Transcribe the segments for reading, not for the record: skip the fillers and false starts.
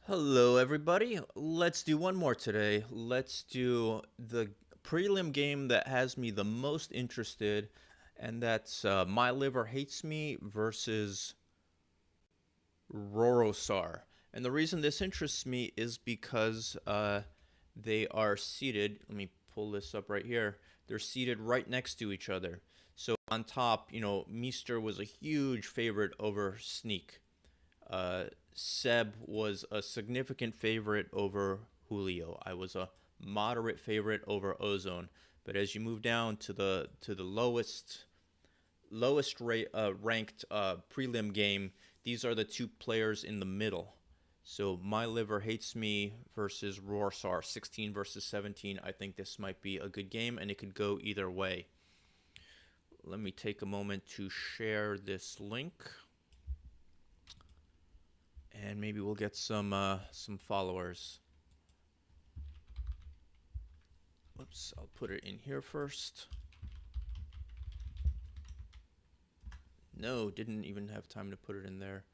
Hello, everybody. Let's do one more today. Let's do the prelim game that has me the most interested, and that's My Liver Hates Me versus rorrosaar. And the reason this interests me is because they are seated. Let me pull this up right here. They're seated right next to each other. So on top, Meester was a huge favorite over Sneak. Uh, Seb was a significant favorite over Julio. I was a moderate favorite over Ozone. But as you move down to the ranked prelim game, these are the two players in the middle. So My Liver Hates Me versus rorrosaar, 16 versus 17. I think this might be a good game, and it could go either way. Let me take a moment to share this link, and maybe we'll get some followers. Whoops, I'll put it in here first. No, didn't even have time to put it in there.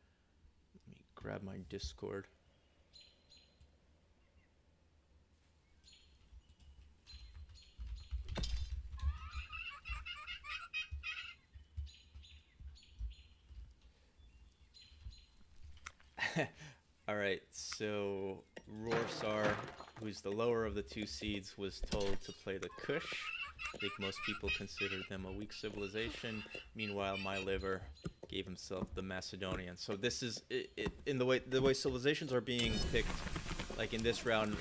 Let me grab my Discord. All right, so rorrosaar, who's the lower of the two seeds, was told to play the Kush. I think most people considered them a weak civilization. Meanwhile, My Liver gave himself the Macedonian. So this is in the way civilizations are being picked. Like in this round,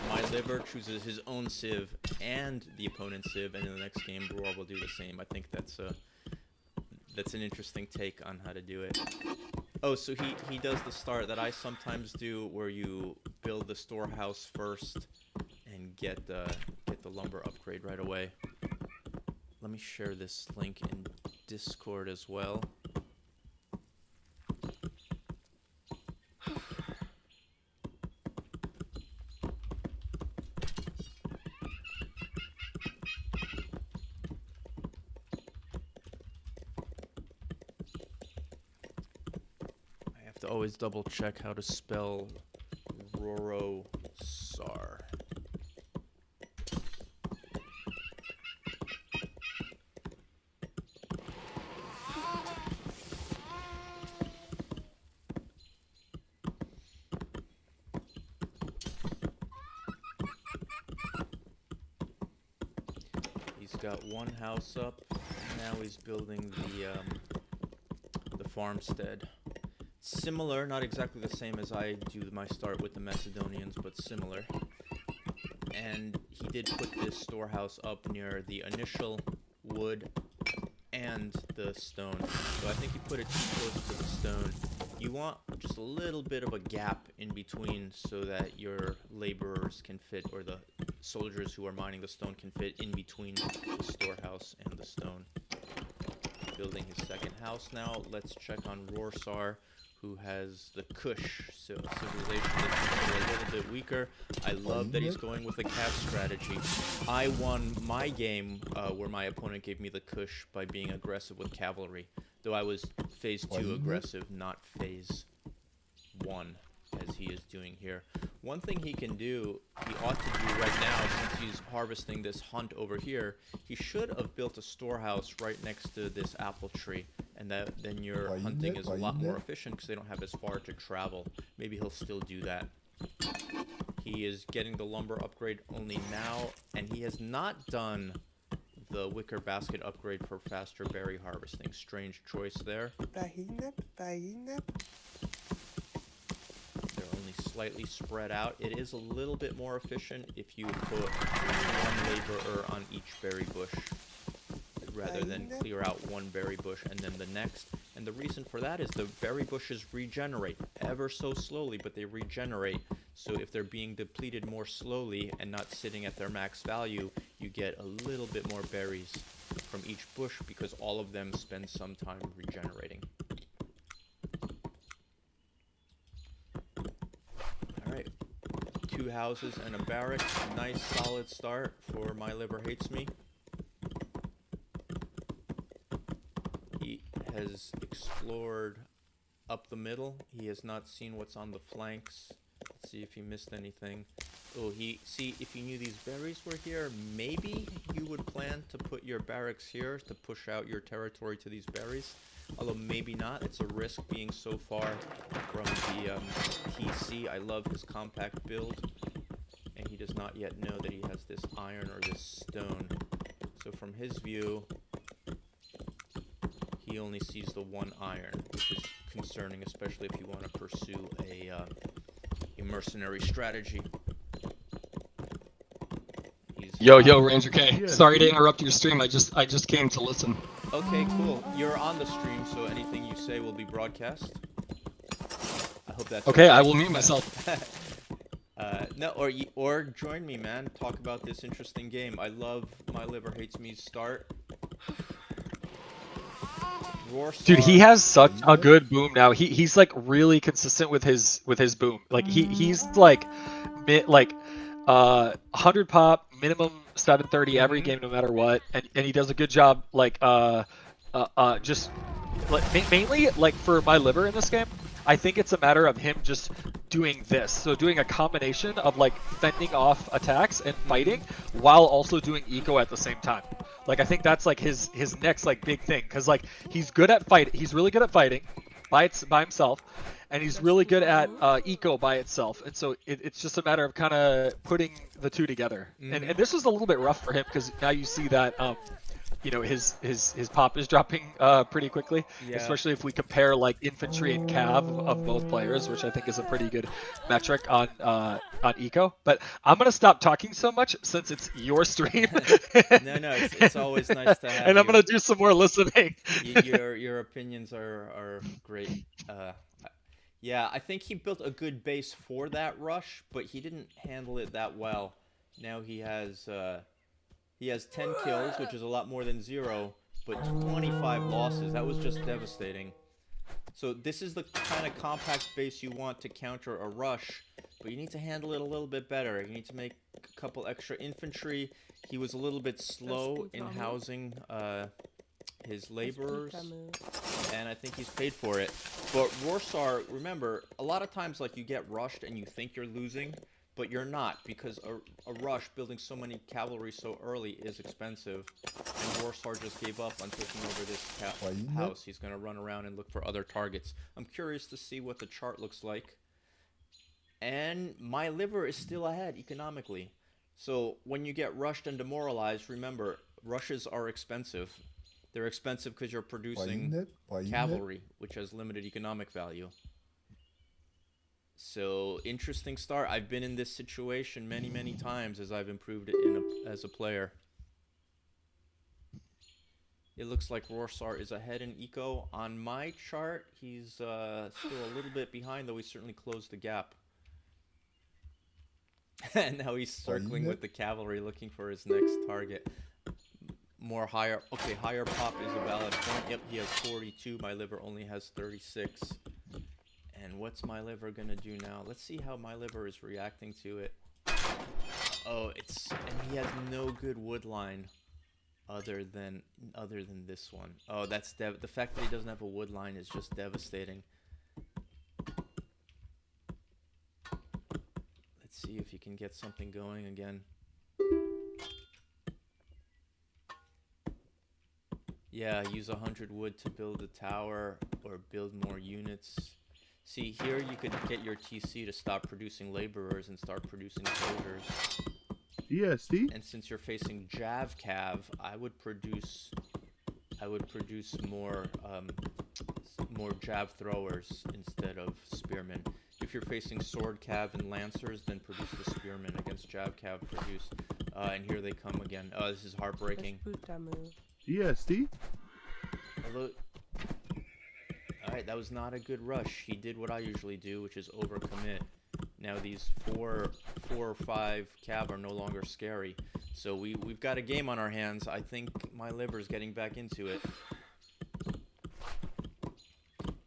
My Liver chooses his own civ and the opponent's civ, and in the next game, Roar will do the same. I think that's an interesting take on how to do it. Oh, so he does the start that I sometimes do, where you build the storehouse first and get the lumber upgrade right away. Let me share this link in Discord as well. I have to always double check how to spell rorrosaar. He's got one house up. Now he's building the farmstead. Similar, not exactly the same as I do my start with the Macedonians, but similar. And he did put this storehouse up near the initial wood and the stone. So I think he put it too close to the stone. You want just a little bit of a gap in between so that your laborers can fit, or the soldiers who are mining the stone can fit in between the storehouse and the stone. Building his second house now. Let's check on rorrosaar, who has the Kush, so civilization that's a little bit weaker. I love that he's going with the cav strategy. I won my game where my opponent gave me the Kush by being aggressive with cavalry, though I was phase 2 aggressive, not phase 1, as he is doing here. One thing he can do, he ought to do right now, since he's harvesting this hunt over here, he should have built a storehouse right next to this apple tree, and then your hunting is a lot more efficient because they don't have as far to travel. Maybe he'll still do that. He is getting the lumber upgrade only now, and he has not done the wicker basket upgrade for faster berry harvesting. Strange choice there. They're only slightly spread out. It is a little bit more efficient if you put one laborer on each berry bush, rather than clear out one berry bush and then the next. And the reason for that is the berry bushes regenerate ever so slowly, but they regenerate. So if they're being depleted more slowly and not sitting at their max value, you get a little bit more berries from each bush because all of them spend some time regenerating. Alright, 2 houses and a barrack. Nice solid start for My Liver Hates Me. He has explored up the middle. He has not seen what's on the flanks. Let's see if he missed anything. Oh, see, if you knew these berries were here, maybe you would plan to put your barracks here to push out your territory to these berries. Although maybe not. It's a risk being so far from the TC. I love his compact build. And he does not yet know that he has this iron or this stone. So from his view, he only sees the one iron, which is concerning, especially if you want to pursue a mercenary strategy. Yo, Ranger K. Sorry to interrupt your stream. I just came to listen. Okay, cool. You're on the stream, so anything you say will be broadcast. I hope that's okay. I will mute myself. No, or join me, man. Talk about this interesting game. I love myliverhatesme's start. Rorrosaar. Dude, he has such a good boom now. He's like really consistent with his boom. Like he's like 100 pop minimum 730 every game no matter what, and he does a good job like just like mainly like for my liver in this game. I think it's a matter of him just doing this. So doing a combination of like fending off attacks and fighting while also doing eco at the same time. Like I think that's like his next like big thing, because like he's good at fight. He's really good at fighting by himself, and he's really good at eco by itself. And so it's just a matter of kind of putting the two together. And this was a little bit rough for him, because now you see that you know, his pop is dropping pretty quickly, especially if we compare like infantry and cav of both players, which I think is a pretty good metric on eco. But I'm gonna stop talking so much since it's your stream. No, it's always nice to have. And I'm gonna do some more listening. Your opinions are great. Yeah, I think he built a good base for that rush, but he didn't handle it that well. Now he has 10 kills, which is a lot more than 0, but 25 losses. That was just devastating. So this is the kind of compact base you want to counter a rush, but you need to handle it a little bit better. You need to make a couple extra infantry. He was a little bit slow in housing his laborers, and I think he's paid for it. But Rorrosaar, remember, a lot of times like you get rushed and you think you're losing, but you're not, because a rush building so many cavalry so early is expensive. And Rorrosaar just gave up on taking over this house. He's going to run around and look for other targets. I'm curious to see what the chart looks like. And my liver is still ahead economically. So when you get rushed and demoralized, remember, rushes are expensive. They're expensive because you're producing cavalry, which has limited economic value. So, interesting start. I've been in this situation many, many times as I've improved it as a player. It looks like Rorrosaar is ahead in eco. On my chart, he's still a little bit behind, though he certainly closed the gap. And now he's circling with the cavalry, looking for his next target. Higher pop is a valid point. Yep, he has 42. My liver only has 36. And what's my liver gonna do now? Let's see how my liver is reacting to it. Oh, and he has no good wood line other than this one. Oh, that's the fact that he doesn't have a wood line is just devastating. Let's see if he can get something going again. Yeah, use 100 wood to build a tower or build more units. See, here you could get your TC to stop producing laborers and start producing soldiers. Yeah, see? And since you're facing Jav Cav, I would produce more Jav throwers instead of spearmen. If you're facing Sword Cav and Lancers, then produce the spearmen. Against Jav Cav, produce. And here they come again. Oh, this is heartbreaking. Yeah, see? Although, alright, that was not a good rush. He did what I usually do, which is overcommit. Now these four or five cav are no longer scary. So we've got a game on our hands. I think my liver's getting back into it.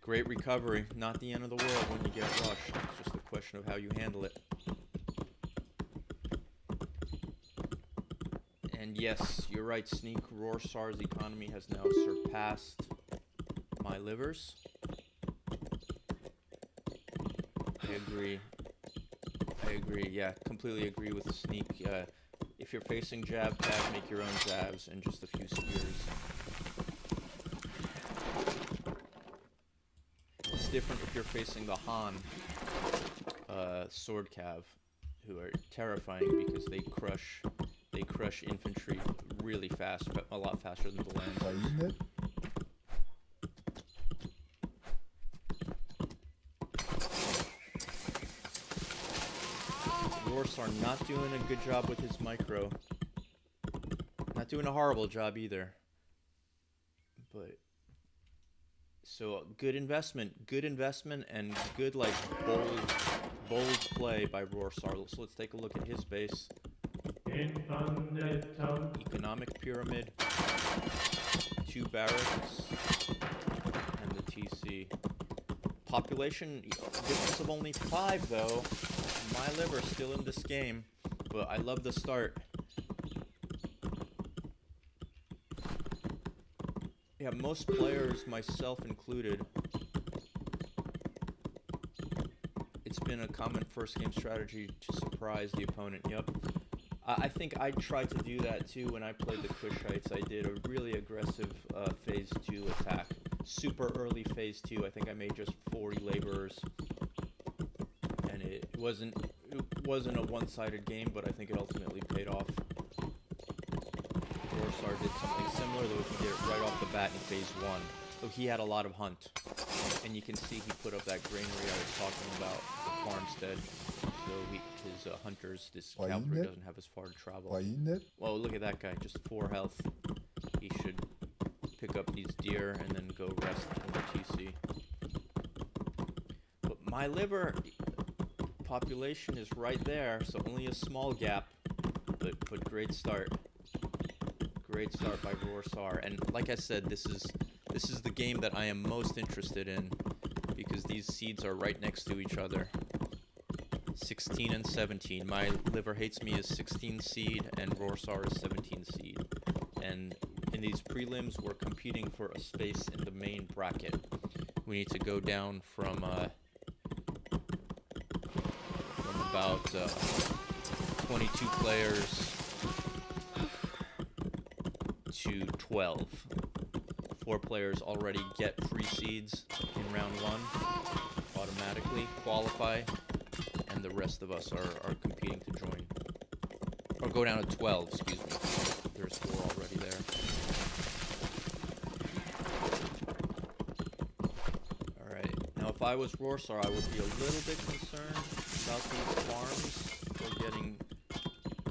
Great recovery. Not the end of the world when you get rushed. It's just a question of how you handle it. And yes, you're right, Sneak. Rorrosaar's economy has now surpassed my liver's. I agree. agree. Yeah, completely agree with Sneak. If you're facing jab tag, make your own jabs and just a few spears. It's different if you're facing the Han sword cav, who are terrifying because they crush infantry really fast, a lot faster than the Lancers. rorrosaar not doing a good job with his micro. Not doing a horrible job either. But so good investment and good like bold play by rorrosaar. So let's take a look at his base. Economic pyramid, 2 barracks, and the TC. Population difference of only 5 though. myliver still in this game, but I love the start. Yeah, most players, myself included, it's been a common first game strategy to surprise the opponent. Yep. I think I tried to do that too when I played the Kushites. I did a really aggressive phase 2 attack. Super early phase 2. I think I made just 40 laborers. And it wasn't a one-sided game, but I think it ultimately paid off. rorrosaar did something similar, though he did it right off the bat in phase 1. So he had a lot of hunt. And you can see he put up that granary I was talking about, the farmstead. So his hunters, this cavalry doesn't have as far to travel. Well, look at that guy, just 4 health. He should pick up these deer and then go rest in the TC. But myliver population is right there, so only a small gap, but great start. Great start by rorrosaar. And like I said, this is the game that I am most interested in because these seeds are right next to each other. 16 and 17. myliverhatesme is 16 seed and rorrosaar is 17 seed. And in these prelims, we're competing for a space in the main bracket. We need to go down from about 22 players to 12. 4 players already get free seeds in round 1, automatically qualify, and the rest of us are competing to join. Or go down to 12, excuse me. There's 4 already there. Alright, now if I was rorrosaar, I would be a little bit concerned about these farms for getting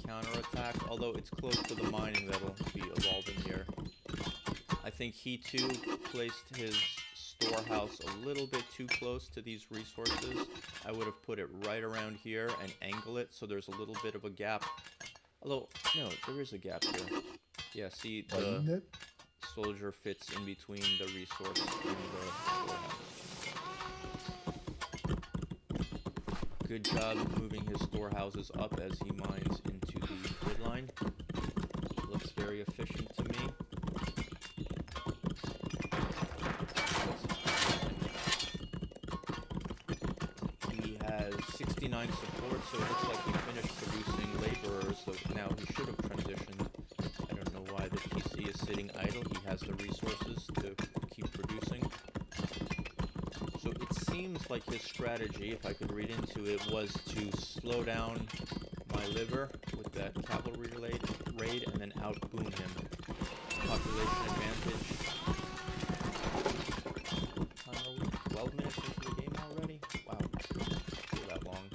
counterattacked, although it's close to the mining that'll be evolving here. I think he too placed his storehouse a little bit too close to these resources. I would have put it right around here and angle it so there's a little bit of a gap. Although, no, there is a gap here. Yeah, see, the soldier fits in between the resource and the storehouse. Good job moving his storehouses up as he mines into the grid line. Looks very efficient to me. He has 69 support, so it looks like he finished producing laborers, so now he should have transitioned. I don't know why the PC is sitting idle. He has the resources to keep producing. So it seems like his strategy, if I could read into it, was to slow down myliver with that cavalry raid and then outboom him. Population advantage. What time are we? 12 minutes into the game already? Wow, not feel that long.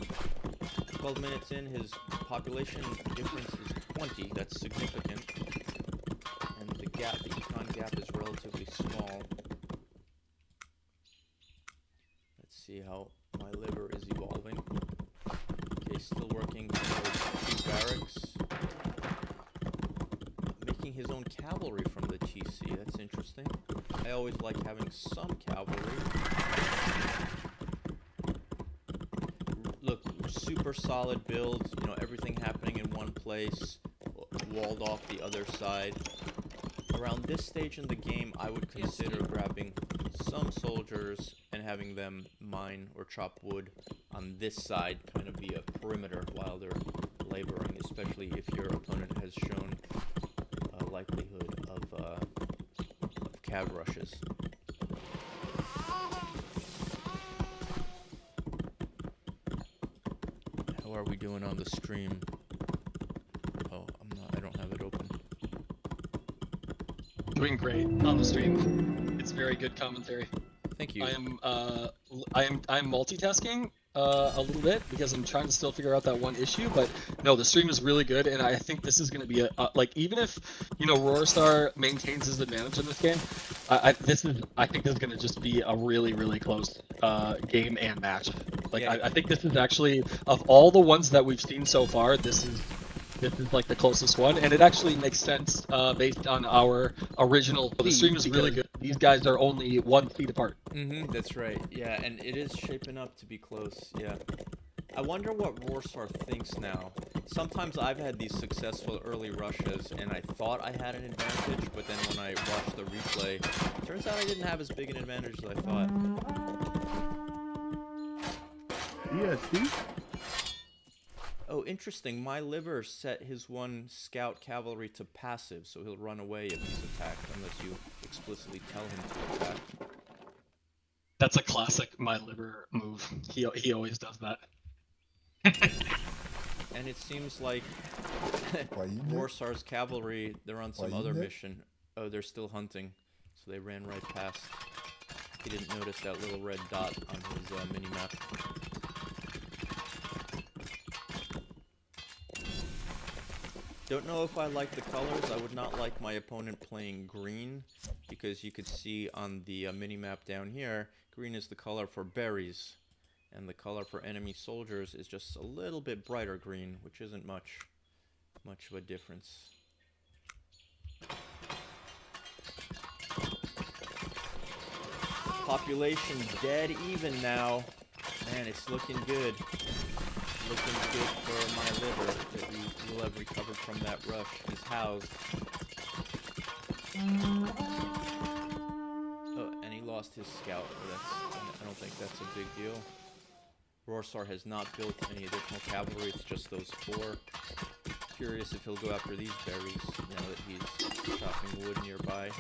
12 minutes in, his population difference is 20. That's significant. And the gap, the econ gap, is relatively small. See how myliver is evolving. Okay, still working towards 2 barracks. Making his own cavalry from the TC, that's interesting. I always like having some cavalry. Look, super solid build, you know, everything happening in one place, walled off the other side. Around this stage in the game, I would consider grabbing some soldiers and having them mine or chop wood on this side kind of be a perimeter while they're laboring, especially if your opponent has shown a likelihood of cav rushes. How are we doing on the stream? Oh, I don't have it open. Doing great on the stream. It's very good commentary. Thank you. I'm multitasking a little bit because I'm trying to still figure out that one issue, but no, the stream is really good, and I think this is going to be like, even if, you know, rorrosaar maintains his advantage in this game, I think this is going to just be a really, really close game and match. Like, Yeah. I think this is actually, of all the ones that we've seen so far, this is like the closest one, and it actually makes sense based on our original. The stream is really good. These guys are only 1 feet apart. That's right. Yeah, and it is shaping up to be close. Yeah. I wonder what rorrosaar thinks now. Sometimes I've had these successful early rushes, and I thought I had an advantage, but then when I watched the replay, turns out I didn't have as big an advantage as I thought. Yeah, Steve? Oh, interesting. My liver set his one scout cavalry to passive, so he'll run away if he's attacked, unless you explicitly tell him to attack. That's a classic my liver move. He always does that. And it seems like rorrosaar's cavalry, they're on some other mission. Oh, they're still hunting, so they ran right past. He didn't notice that little red dot on his mini-map. Don't know if I like the colors. I would not like my opponent playing green, because you could see on the mini-map down here, green is the color for berries, and the color for enemy soldiers is just a little bit brighter green, which isn't much of a difference. Population dead even now. Man, it's looking good. Looking good for my liver that we will have recovered from that rush. He's housed. Oh, and he lost his scout. I don't think that's a big deal. rorrosaar has not built any additional cavalry. It's just those 4. Curious if he'll go after these berries now that he's chopping wood nearby.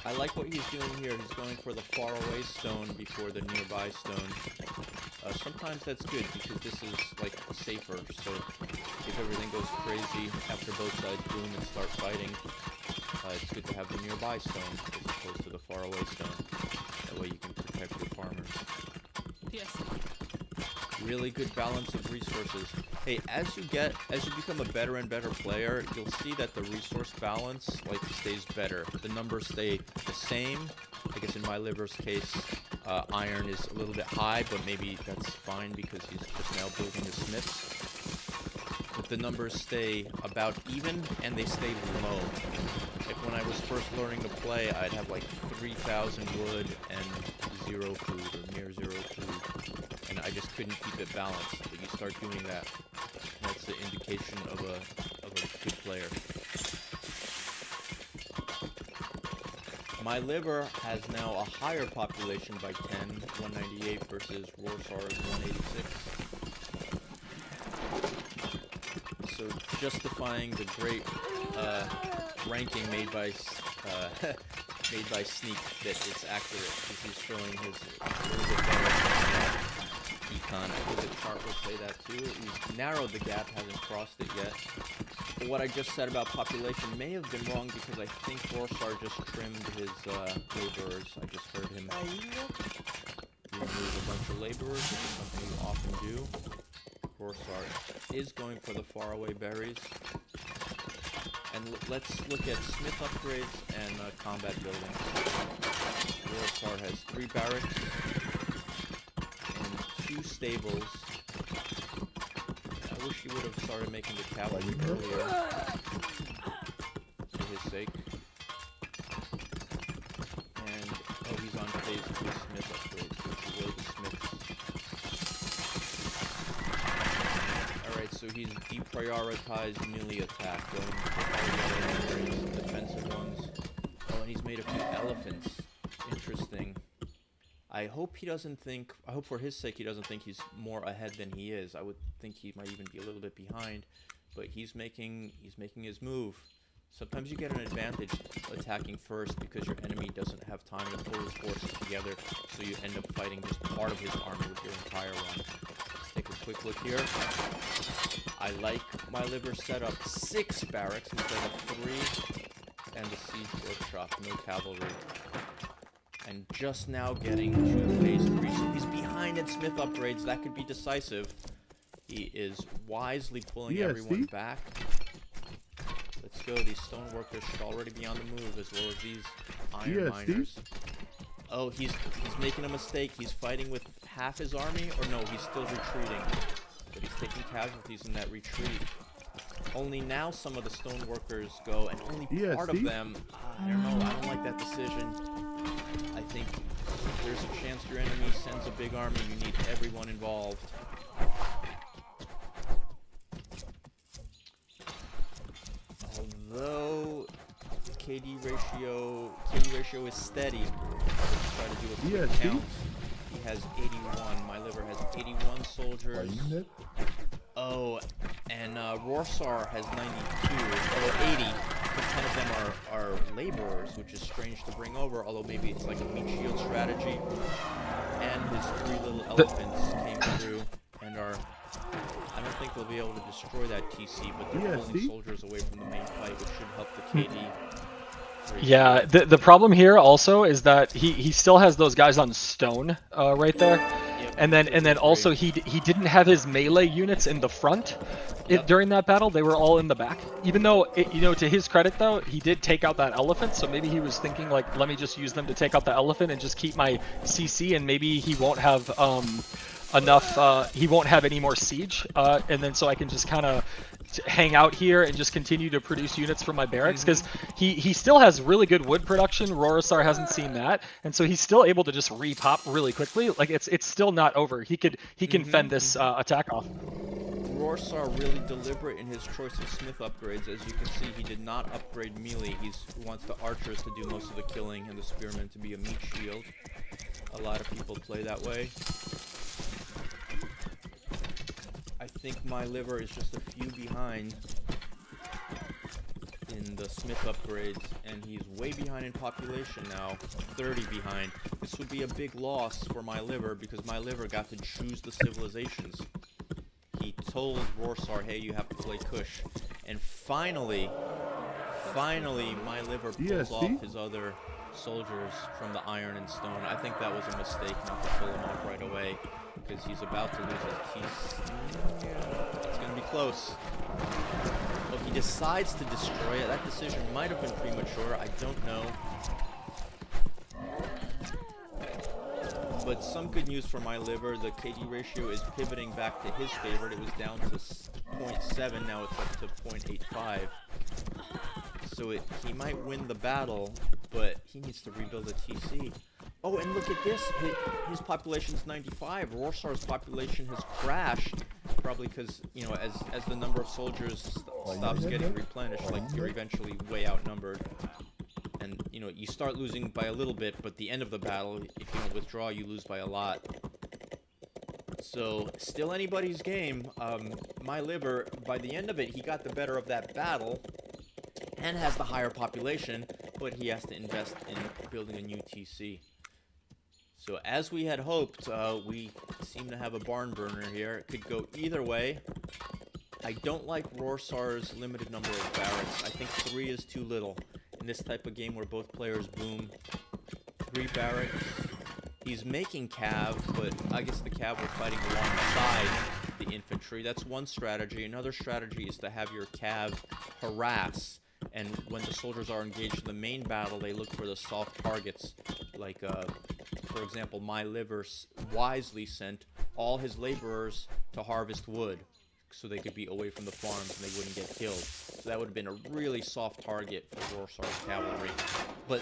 I like what he's doing here. He's going for the faraway stone before the nearby stone. Sometimes that's good because this is like safer. So if everything goes crazy after both sides boom and start fighting, it's good to have the nearby stone as opposed to the faraway stone. That way you can protect your farmers. Yes. Really good balance of resources. Hey, as you become a better and better player, you'll see that the resource balance stays better. The numbers stay the same. I guess in my liver's case, iron is a little bit high, but maybe that's fine because he's just now building his smiths. But the numbers stay about even, and they stay low. Like when I was first learning to play, I'd have like 3,000 wood and 0 food, or near 0 food. And I just couldn't keep it balanced. But you start doing that, that's the indication of a good player. My liver has now a higher population by 10, 198 versus rorrosaar's 186. So justifying the great ranking made by Sneak that it's accurate, because he's showing his a little bit better econ. I think the chart will say that too. He's narrowed the gap, hasn't crossed it yet. But what I just said about population may have been wrong, because I think rorrosaar just trimmed his laborers. I just heard him remove a bunch of laborers, which is something you often do. rorrosaar is going for the faraway berries. And let's look at smith upgrades and combat building. rorrosaar has 3 barracks and 2 stables. I wish he would have started making the cavalry earlier, for his sake. And, oh, he's on phase 2 smith upgrades, which is where the smiths. Alright, so he's deprioritized melee attack, going for all the other upgrades, defensive ones. Oh, and he's made a few elephants. Interesting. I hope he doesn't think. I hope for his sake he doesn't think he's more ahead than he is. I would think he might even be a little bit behind, but he's making his move. Sometimes you get an advantage attacking first because your enemy doesn't have time to pull his forces together, so you end up fighting just part of his army with your entire one. Let's take a quick look here. I like my liver setup 6 barracks instead of 3, and the siege workshop, no cavalry. And just now getting to phase 3, so he's behind in Smith upgrades. That could be decisive. He is wisely pulling everyone back. Let's go. These stoneworkers should already be on the move, as well as these iron miners. Oh, he's making a mistake. He's fighting with half his army, or no, he's still retreating. But he's taking casualties in that retreat. Only now some of the stoneworkers go, and only part of them. I don't know. I don't like that decision. I think if there's a chance your enemy sends a big army, you need everyone involved. Although KD ratio is steady. Let's try to do a quick count. He has 81. My liver has 81 soldiers. Oh, and Rorrosaar has 92, although 80. But 10 of them are laborers, which is strange to bring over, although maybe it's like a meat shield strategy. And his 3 little elephants came through and are... I don't think they'll be able to destroy that TC, but they're pulling soldiers away from the main fight, which should help the KD. Yeah, the problem here also is that he still has those guys on stone right there. Yep, and then also he didn't have his melee units in the front during that battle. They were all in the back. Even though to his credit though, he did take out that elephant, so maybe he was thinking like, let me just use them to take out the elephant and just keep my CC, and maybe he won't have enough, he won't have any more siege, and then so I can just kind of hang out here and just continue to produce units from my barracks, because he still has really good wood production. Rorrosaar hasn't seen that, and so he's still able to just repop really quickly. Like it's still not over. He can fend this attack off. Rorrosaar really deliberate in his choice of Smith upgrades. As you can see, he did not upgrade melee. He wants the archers to do most of the killing and the spearmen to be a meat shield. A lot of people play that way. I think my liver is just a few behind in the Smith upgrades, and he's way behind in population now, 30 behind. This would be a big loss for my liver, because my liver got to choose the civilizations. He told Rorrosaar, hey, you have to play Kush. And finally, my liver pulls off his other soldiers from the iron and stone. I think that was a mistake not to pull him off right away, because he's about to lose his teeth. It's going to be close. Well, he decides to destroy it. That decision might have been premature. I don't know. But some good news for my liver. The KD ratio is pivoting back to his favorite. It was down to 0.7. Now it's up to 0.85. So he might win the battle, but he needs to rebuild a TC. Oh, and look at this. His population is 95. Rorrosaar's population has crashed, probably because, as the number of soldiers stops getting replenished, like you're eventually way outnumbered. And, you start losing by a little bit, but the end of the battle, if you don't withdraw, you lose by a lot. So, still anybody's game. My liver, by the end of it, he got the better of that battle and has the higher population, but he has to invest in building a new TC. So as we had hoped, we seem to have a barn burner here. It could go either way. I don't like Rorrosaar's limited number of barracks. I think 3 is too little. In this type of game where both players boom, 3 barracks. He's making cav, but I guess the cav are fighting alongside the infantry. That's one strategy. Another strategy is to have your cav harass. And when the soldiers are engaged in the main battle, they look for the soft targets. Like, for example, my liver wisely sent all his laborers to harvest wood, so they could be away from the farms and they wouldn't get killed. So that would have been a really soft target for Rorrosaar's cavalry. But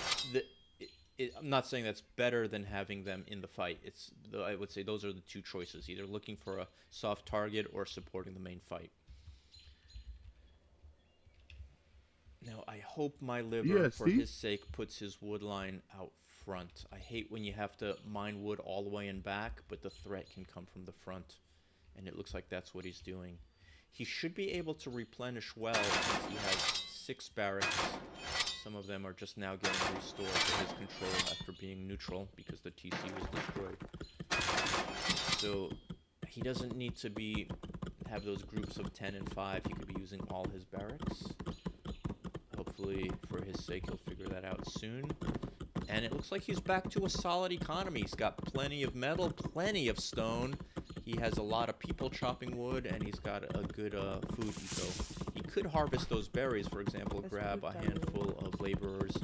I'm not saying that's better than having them in the fight. I would say those are the 2 choices, either looking for a soft target or supporting the main fight. Now, I hope my liver, for his sake, puts his wood line out front. I hate when you have to mine wood all the way in back, but the threat can come from the front. And it looks like that's what he's doing. He should be able to replenish well since he has 6 barracks. Some of them are just now getting restored to his control after being neutral because the TC was destroyed. So he doesn't need to have those groups of 10 and 5. He could be using all his barracks. Hopefully, for his sake, he'll figure that out soon. And it looks like he's back to a solid economy. He's got plenty of metal, plenty of stone. He has a lot of people chopping wood, and he's got a good food eco. He could harvest those berries, for example, grab a handful of laborers,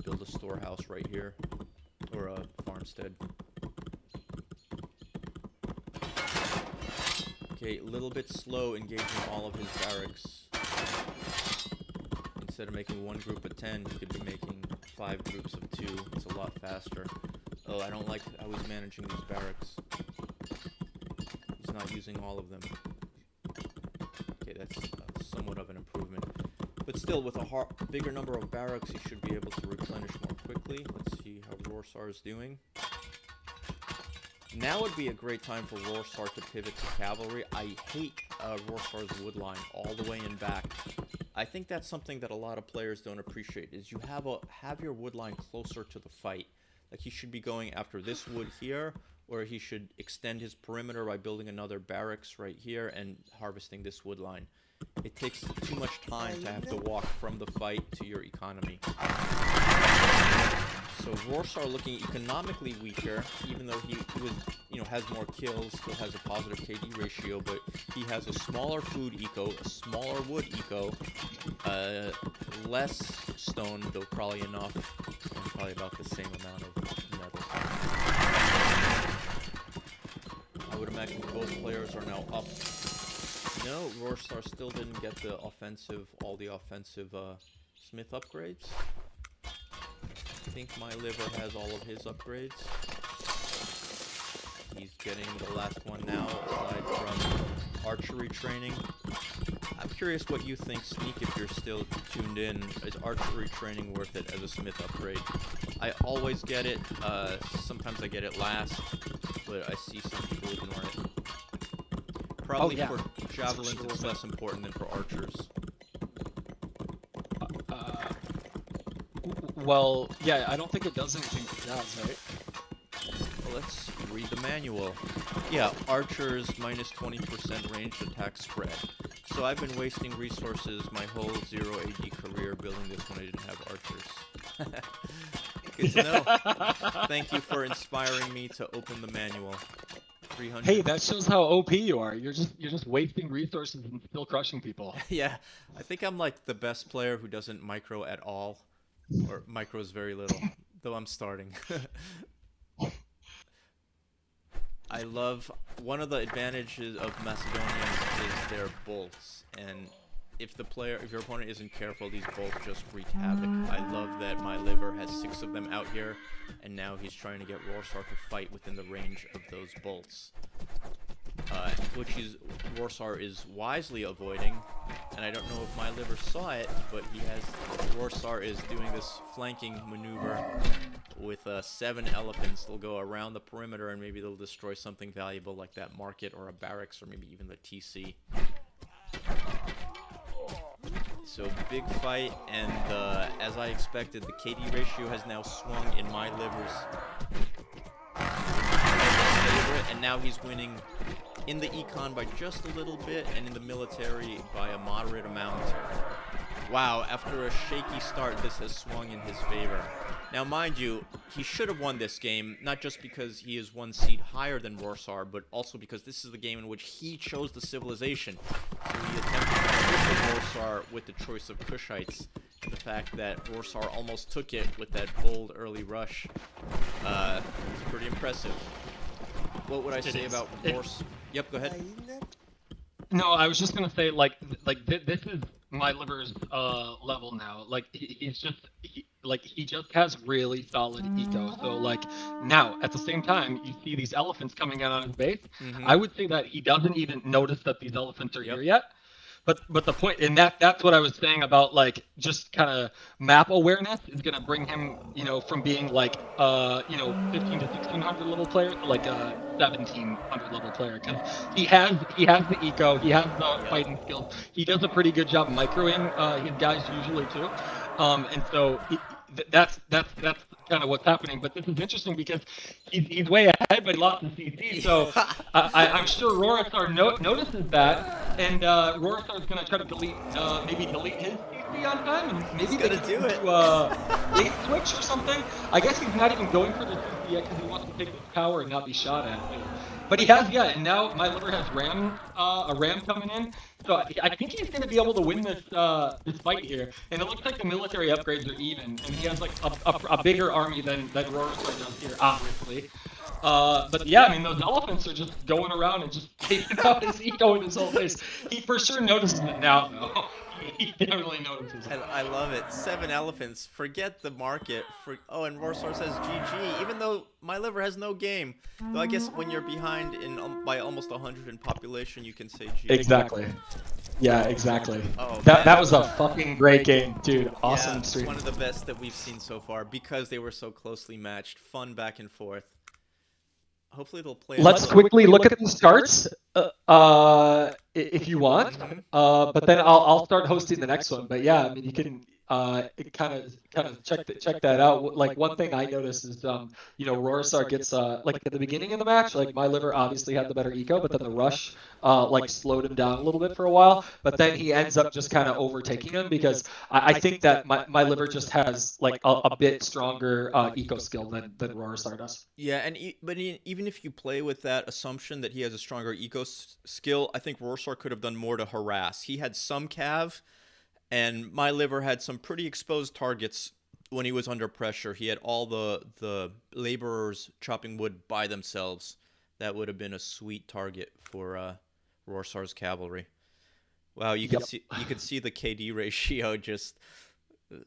build a storehouse right here, or a farmstead. Okay, a little bit slow engaging all of his barracks. Instead of making one group of 10, he could be making 5 groups of 2. It's a lot faster. Oh, I don't like how he's managing these barracks. He's not using all of them. Okay, that's somewhat of an improvement. But still, with a bigger number of barracks, he should be able to replenish more quickly. Let's see how rorrosaar is doing. Now would be a great time for rorrosaar to pivot to cavalry. I hate rorrosaar's wood line all the way in back. I think that's something that a lot of players don't appreciate, is you have your wood line closer to the fight. Like, he should be going after this wood here, or he should extend his perimeter by building another barracks right here and harvesting this wood line. It takes too much time to have to walk from the fight to your economy. So rorrosaar looking economically weaker, even though he was, has more kills, still has a positive KD ratio, but he has a smaller food eco, a smaller wood eco, less stone, though probably enough, and probably about the same amount of metal. I would imagine both players are now up. No, rorrosaar still didn't get all the offensive smith upgrades. I think myliver has all of his upgrades. He's getting the last one now, aside from archery training. I'm curious what you think, Sneak, if you're still tuned in. Is archery training worth it as a smith upgrade? I always get it. Sometimes I get it last, but I see some people ignore it. Probably for javelins, it's less important than for archers. Well, yeah, I don't think it does anything for jobs, right? Well, let's read the manual. Yeah, archers minus 20% ranged attack spread. So I've been wasting resources my whole 0 AD career building this when I didn't have archers. Good to know. Thank you for inspiring me to open the manual. 300. Hey, that shows how OP you are. You're just wasting resources and still crushing people. Yeah, I think I'm like the best player who doesn't micro at all. Or micros very little, though I'm starting. I love, one of the advantages of Macedonians is their bolts, and if your opponent isn't careful, these bolts just wreak havoc. I love that myliver has 6 of them out here, and now he's trying to get rorrosaar to fight within the range of those bolts. Which rorrosaar is wisely avoiding, and I don't know if myliver saw it, but rorrosaar is doing this flanking maneuver with 7 elephants. They'll go around the perimeter and maybe they'll destroy something valuable like that market or a barracks or maybe even the TC. So big fight, and as I expected, the KD ratio has now swung in myliver's favorite, and now he's winning in the econ by just a little bit, and in the military by a moderate amount. Wow, after a shaky start, this has swung in his favor. Now, mind you, he should have won this game, not just because he is 1 seed higher than rorrosaar, but also because this is the game in which he chose the civilization. So he attempted to win rorrosaar with the choice of Kushites. And the fact that rorrosaar almost took it with that bold early rush is pretty impressive. What would I say about rorrosaar? Yep, go ahead. No, I was just gonna say, this is myliver's level now. Like, he just has really solid eco. So, now, at the same time, you see these elephants coming out on his base. I would say that he doesn't even notice that these elephants are here yet. But the point, and that's what I was saying about like just kind of map awareness is gonna bring him, from being like 15 to 1600 level player to like a 1700 level player, because he has the eco, he has the fighting skills, he does a pretty good job microing his guys usually too, and so that's kind of what's happening. But this is interesting because he's way ahead, but he lost the CC. So I'm sure rorrosaar notices that, and rorrosaar is going to try to maybe delete his CC on time, and maybe He's gonna do it. Late switch or something. I guess he's not even going for the CC yet because he wants to take this power and not be shot at. But he has, and now myliver has a ram coming in. So I think he's going to be able to win this fight here. And it looks like the military upgrades are even, and he has like a bigger army than rorrosaar does here, obviously. But yeah, I mean, those elephants are just going around and just taking out his eco in his whole face. He for sure notices it now, though. He definitely notices it. And I love it. 7 elephants. Forget the market. And rorrosaar says GG, even though myliver has no game. Though I guess when you're behind by almost 100 in population, you can say GG. Exactly. Yeah, exactly. Oh, that was a fucking great game, dude. Awesome it's stream. one of the best that we've seen so far because they were so closely matched. Fun back and forth. Hopefully they'll play. Let's quickly look at the starts, if you want. But then I'll start hosting the next one. But yeah, I mean, you can kind of check that out. Like one thing I noticed is rorrosaar gets like at the beginning of the match, like myliver obviously had the better eco, but then the rush like slowed him down a little bit for a while. But then he ends up just kind of overtaking him because I think that myliver just has like a bit stronger eco skill than rorrosaar does. Yeah, but even if you play with that assumption that he has a stronger eco skill, I think rorrosaar could have done more to harass. He had some cav. And myliver had some pretty exposed targets when he was under pressure. He had all the laborers chopping wood by themselves. That would have been a sweet target for rorrosaar's cavalry. Wow, you could see the KD ratio just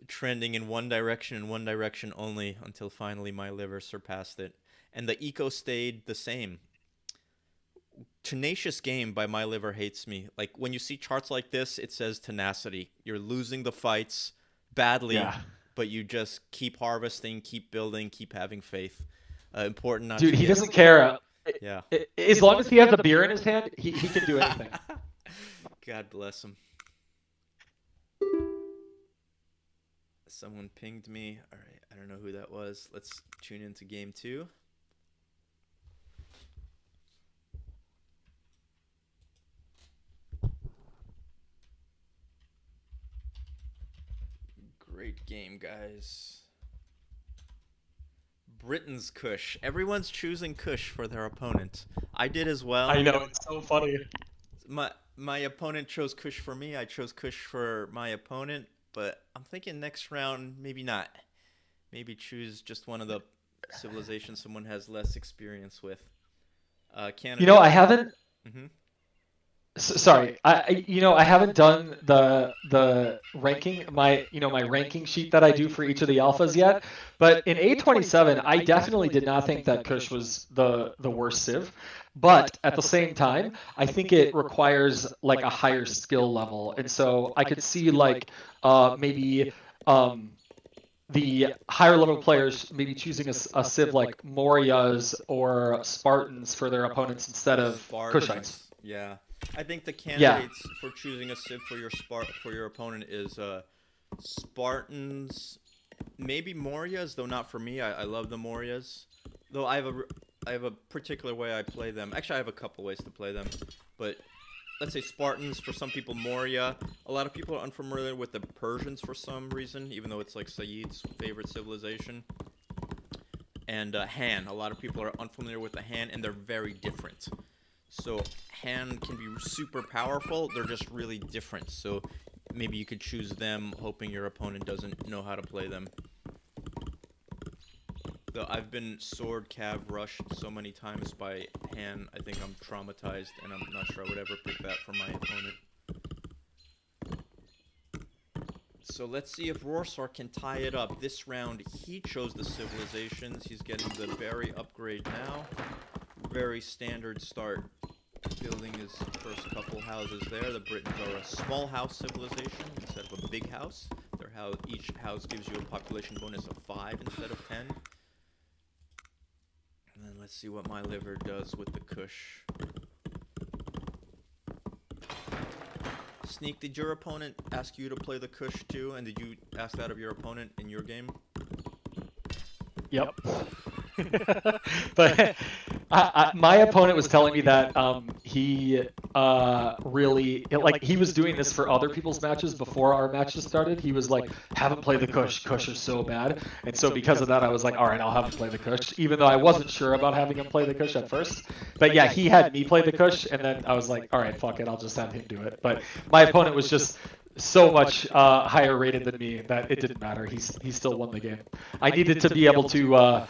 trending in one direction and one direction only until finally myliver surpassed it. And the eco stayed the same. Tenacious game by myliverhatesme. Like when you see charts like this, it says tenacity. You're losing the fights badly, but you just keep harvesting, keep building, keep having faith. Important not Dude, to he doesn't care. Yeah. As long as he has a beer in his hand, he can do anything. God bless him. Someone pinged me. All right, I don't know who that was. Let's tune into game 2. Great game, guys. Britain's Kush. Everyone's choosing Kush for their opponent. I did as well. I know, it's so funny. My opponent chose Kush for me. I chose Kush for my opponent. But I'm thinking next round, maybe not. Maybe choose just one of the civilizations someone has less experience with. Canada. I haven't... Mm-hmm. Sorry, I haven't done the ranking, my ranking sheet that I do for each of the alphas yet, but in A27 I definitely did not think that Kush was the worst civ, but at the same time I think it requires like a higher skill level, and so I could see like maybe the higher level players maybe choosing a civ like Morias or Spartans for their opponents instead of Kushites. Yeah. I think the candidates for choosing a civ for your opponent is Spartans, maybe Morias, though not for me. I love the Morias, though I have a particular way I play them. Actually, I have a couple ways to play them, but let's say Spartans, for some people Moria. A lot of people are unfamiliar with the Persians for some reason, even though it's like Saeed's favorite civilization. And Han, a lot of people are unfamiliar with the Han, and they're very different. So Han can be super powerful, they're just really different. So maybe you could choose them, hoping your opponent doesn't know how to play them. Though I've been sword cav rushed so many times by Han, I think I'm traumatized, and I'm not sure I would ever pick that for my opponent. So let's see if rorrosaar can tie it up. This round, he chose the civilizations. He's getting the berry upgrade now. Very standard start. building his first couple houses there. The Britons are a small house civilization instead of a big house. Each house gives you a population bonus of 5 instead of 10. And then let's see what my liver does with the Kush. Sneak, did your opponent ask you to play the Kush too? And did you ask that of your opponent in your game? Yep. But my opponent was telling me that he really like he was doing this for other people's matches before our matches started. He was like, haven't played the Kush. Kush is so bad. And so because of that, I was like, all right, I'll have him play the Kush, even though I wasn't sure about having him play the Kush at first. But yeah, he had me play the Kush, and then I was like, all right, fuck it, I'll just have him do it. But my opponent was just so much higher rated than me that it didn't matter. He still won the game. I needed to be able to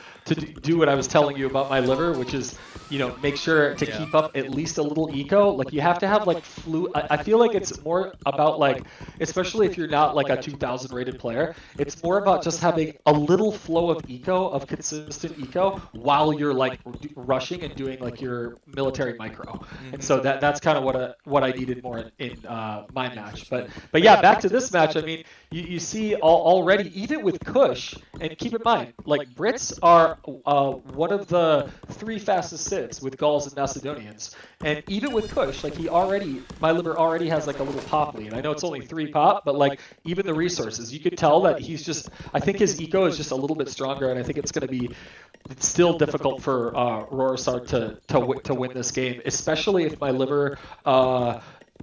do what I was telling you about my liver, which is, you know, make sure to keep up at least a little eco. Like you have to have like I feel like it's more about like, especially if you're not like a 2000 rated player, it's more about just having a little flow of eco, of consistent eco, while you're like rushing and doing like your military micro. And so that's kind of what I needed more in my match. But yeah, back to this match. I mean, you see already, even with Kush, and keep in mind, like Brits are one of the 3 fastest cids with Gauls and Macedonians, and even with Kush, like my liver already has like a little pop lead. I know it's only 3 pop, but like even the resources, you could tell that he's just. I think his eco is just a little bit stronger, and I think it's going to be still difficult for rorrosaar to win this game, especially if my liver.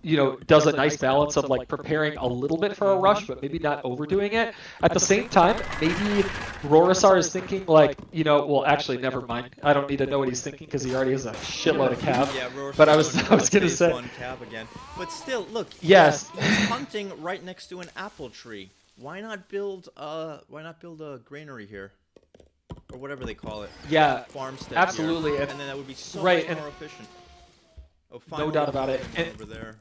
You know, does a nice balance of like preparing a little bit for a rush, but maybe not overdoing it. At the same time, maybe rorrosaar is thinking like, you know, well, actually, never mind. I don't need to know what he's thinking because he already has a shitload of cav. Yeah, but I was gonna say, one cav again. But still, look. Yes, he's hunting right next to an apple tree. Why not build a granary here, or whatever they call it? Yeah, farmstead. absolutely, and then that would be so right, much more efficient. Oh, no doubt about it. Over there.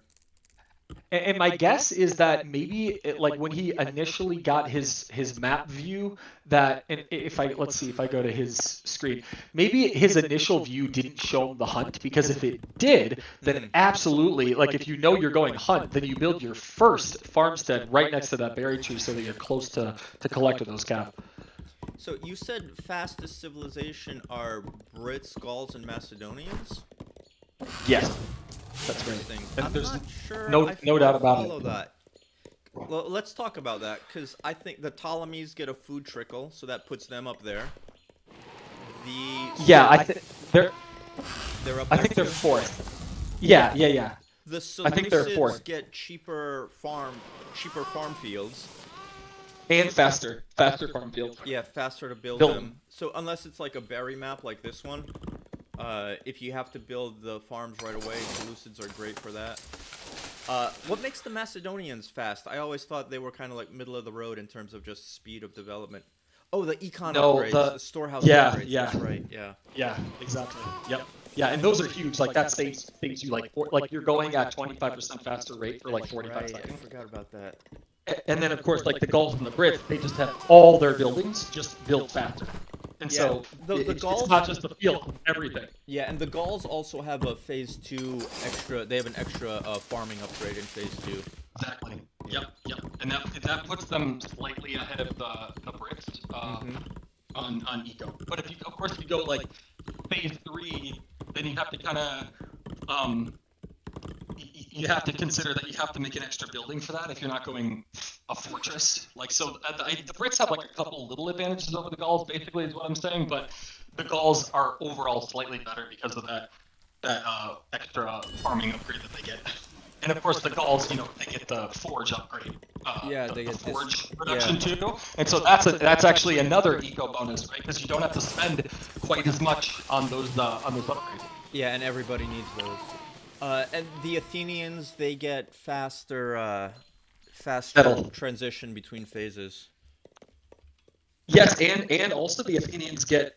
And my guess is that maybe like when he initially got his map view, that and if I go to his screen, maybe his initial view didn't show him the hunt, because if it did, then absolutely, like if you know you're going hunt, then you build your first farmstead right next to that berry tree so that you're close to collect those cap. So you said fastest civilization are Brits, Gauls, and Macedonians? Yes. That's great. I'm not sure. No doubt about it. That. Well, let's talk about that, because I think the Ptolemies get a food trickle, so that puts them up there. I think they're up. I think they're 4th. Yeah. The I think they're 4th. Get cheaper farm fields. And faster farm fields. Yeah, faster to build them. So unless it's like a berry map like this one. If you have to build the farms right away, Seleucids are great for that. What makes the Macedonians fast? I always thought they were kind of like middle of the road in terms of just speed of development. Oh, the econ upgrades, the storehouse upgrades. Yeah. That's right, yeah. Yeah, exactly. Yep. Yeah, and those are huge. Like that saves you like you're going at 25% faster rate for like 45 seconds. I forgot about that. And then of course, like the Gauls and the Brits, they just have all their buildings just built faster. And so the Gauls, it's not just the field, everything. Yeah, and the Gauls also have a phase 2 extra. They have an extra farming upgrade in phase 2. Exactly. Yep. And that puts them slightly ahead of the Brits on eco. But if you go like phase 3, then you have to kind of you have to consider that you have to make an extra building for that if you're not going a fortress. Like, so the Brits have like a couple little advantages over the Gauls, basically, is what I'm saying, but the Gauls are overall slightly better because of that extra farming upgrade that they get. And of course, the Gauls, you know, they get the forge upgrade. They get the forge production too. And so that's actually another eco bonus, right? Because you don't have to spend quite as much on those upgrades. Yeah, and everybody needs those. And the Athenians, they get faster transition between phases. Yes, and also the Athenians get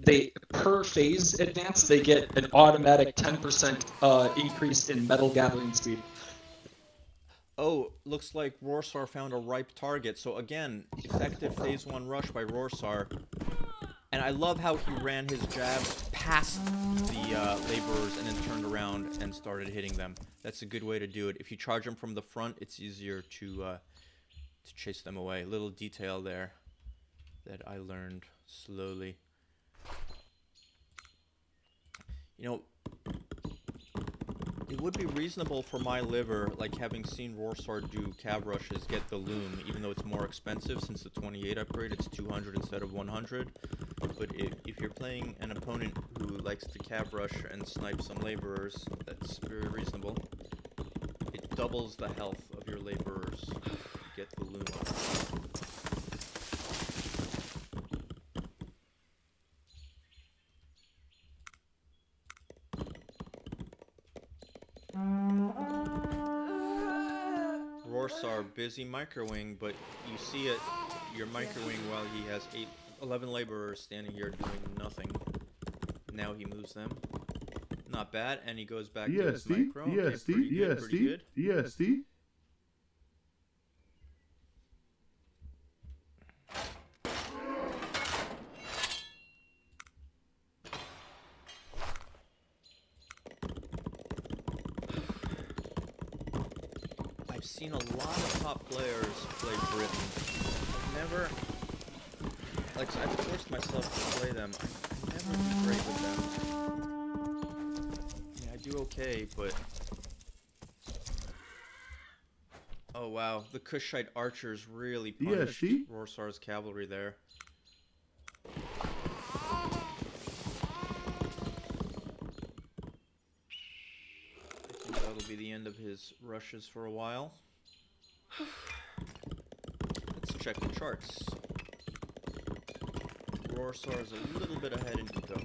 they per phase advance they get an automatic 10% increase in metal gathering speed. Oh, looks like rorrosaar found a ripe target. So again, effective phase 1 rush by rorrosaar. And I love how he ran his jabs past the laborers and then turned around and started hitting them. That's a good way to do it. If you charge them from the front, it's easier to chase them away. Little detail there that I learned slowly. You know, it would be reasonable for my liver, like having seen rorrosaar do cav rushes, get the loom, even though it's more expensive since the 28 upgrade, it's 200 instead of 100. But if you're playing an opponent who likes to cav rush and snipe some laborers, that's very reasonable. It doubles the health of your laborers if you get the loom up. rorrosaar busy microwing, but you see it, you're microwing while he has 11 laborers standing here doing nothing. Now he moves them. Not bad, and he goes back to his micro. Okay, pretty good. I've seen a lot of top players play Britain. I've never, like, I've forced myself to play them. I never do great with them. Yeah, I do okay, but... Oh wow, the Kushite archers really punished rorrosaar's cavalry there. That'll be the end of his rushes for a while. Let's check the charts. rorrosaar is a little bit ahead in eco.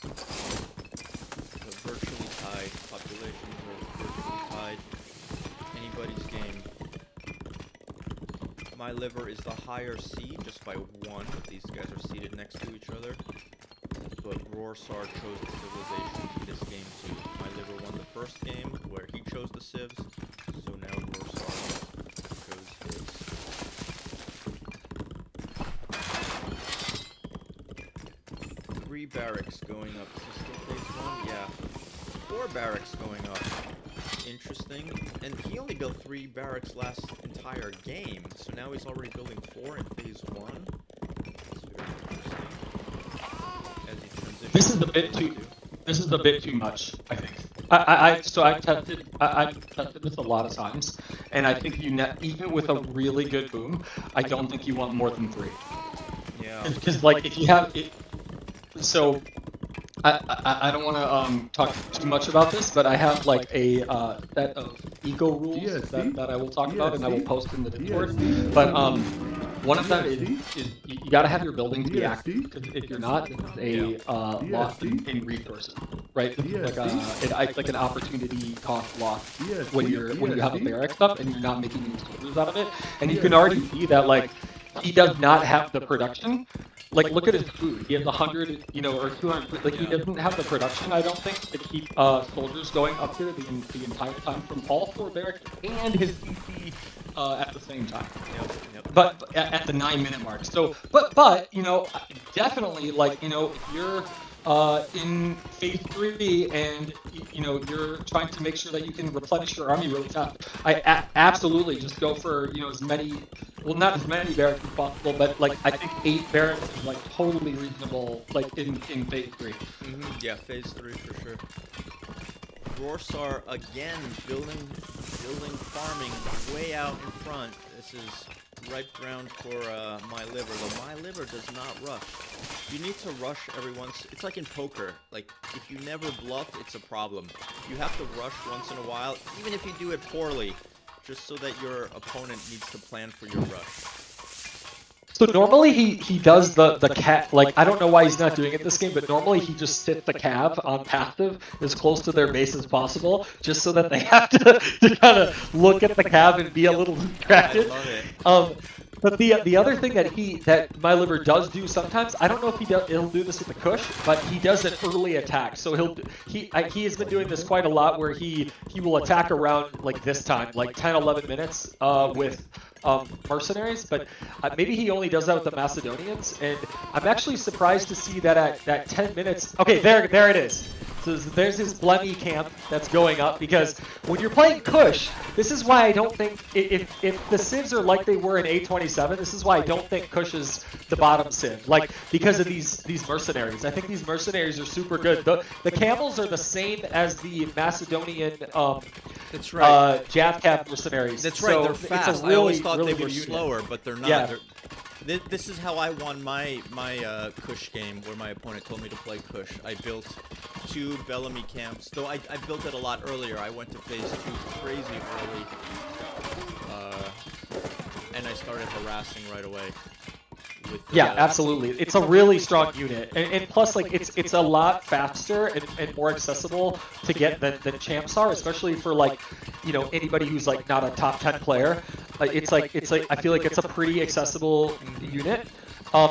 But virtually tied. Populations are virtually tied. Anybody's game. My liver is the higher seed just by 1. These guys are seated next to each other. But rorrosaar chose the civilizations in this game too. My liver won the first game where he chose the civs, so now rorrosaar chose his. Three barracks going up. Is this still phase 1? Yeah. 4 barracks going up. Interesting. And he only built 3 barracks last entire game, so now he's already building 4 in phase 1. That's very interesting. This is a bit too. This is a bit too much, I think. I've tested this a lot of times, and I think even with a really good boom, I don't think you want more than 3. Yeah. Because like if you have it, so I don't want to talk too much about this, but I have like a set of eco rules that I will talk about, and I will post in the Discord. But one of them is you got to have your buildings be active, because if you're not, it's a loss in resources, right? It's like an opportunity cost loss when you have a barracks up and you're not making any soldiers out of it. And you can already see that like he does not have the production. Like, look at his food. He has 100, or 200. Like, he doesn't have the production, I don't think, to keep soldiers going up here the entire time from all 4 barracks and his CC at the same time. But at the 9-minute mark. So, but definitely, like, if you're in phase 3 and you're trying to make sure that you can replenish your army really fast, I absolutely just go for as many, well, not as many barracks as possible, but like I think 8 barracks is like totally reasonable, like in phase 3. Yeah, phase 3 for sure. rorrosaar again building farming way out in front. This is ripe ground for my liver, though my liver does not rush. You need to rush every once. It's like in poker. Like, if you never bluff, it's a problem. You have to rush once in a while, even if you do it poorly, just so that your opponent needs to plan for your rush. So normally he does the cat, like, I don't know why he's not doing it this game, but normally he just sits the cav on passive as close to their base as possible, just so that they have to kind of look at the cav and be a little distracted. I love it. But the other thing that my liver does do sometimes, I don't know if he'll do this with the Kush, but he does an early attack. So he has been doing this quite a lot, where he will attack around like this time, like 10-11 minutes with mercenaries, but maybe he only does that with the Macedonians. And I'm actually surprised to see that at 10 minutes. Okay, there it is. So there's his Blemmy camp that's going up, because when you're playing Kush, this is why I don't think, if the civs are like they were in A27, this is why I don't think Kush is the bottom civ, like, because of these mercenaries. I think these mercenaries are super good. The camels are the same as the Macedonian That's right. Javcav mercenaries. That's right, So they're fast. It's a really, I always thought really they were good unit. slower, but they're not. Yeah. This is how I won my Kush game, where my opponent told me to play Kush. I built 2 Bellamy camps, though I built it a lot earlier. I went to phase 2 crazy early, and I started harassing right away. Yeah, absolutely. It's a really strong unit, and plus, like, it's a lot faster and more accessible to get than champs are, especially for, like, you know, anybody who's like not a top 10 player. It's like I feel like it's a pretty accessible unit.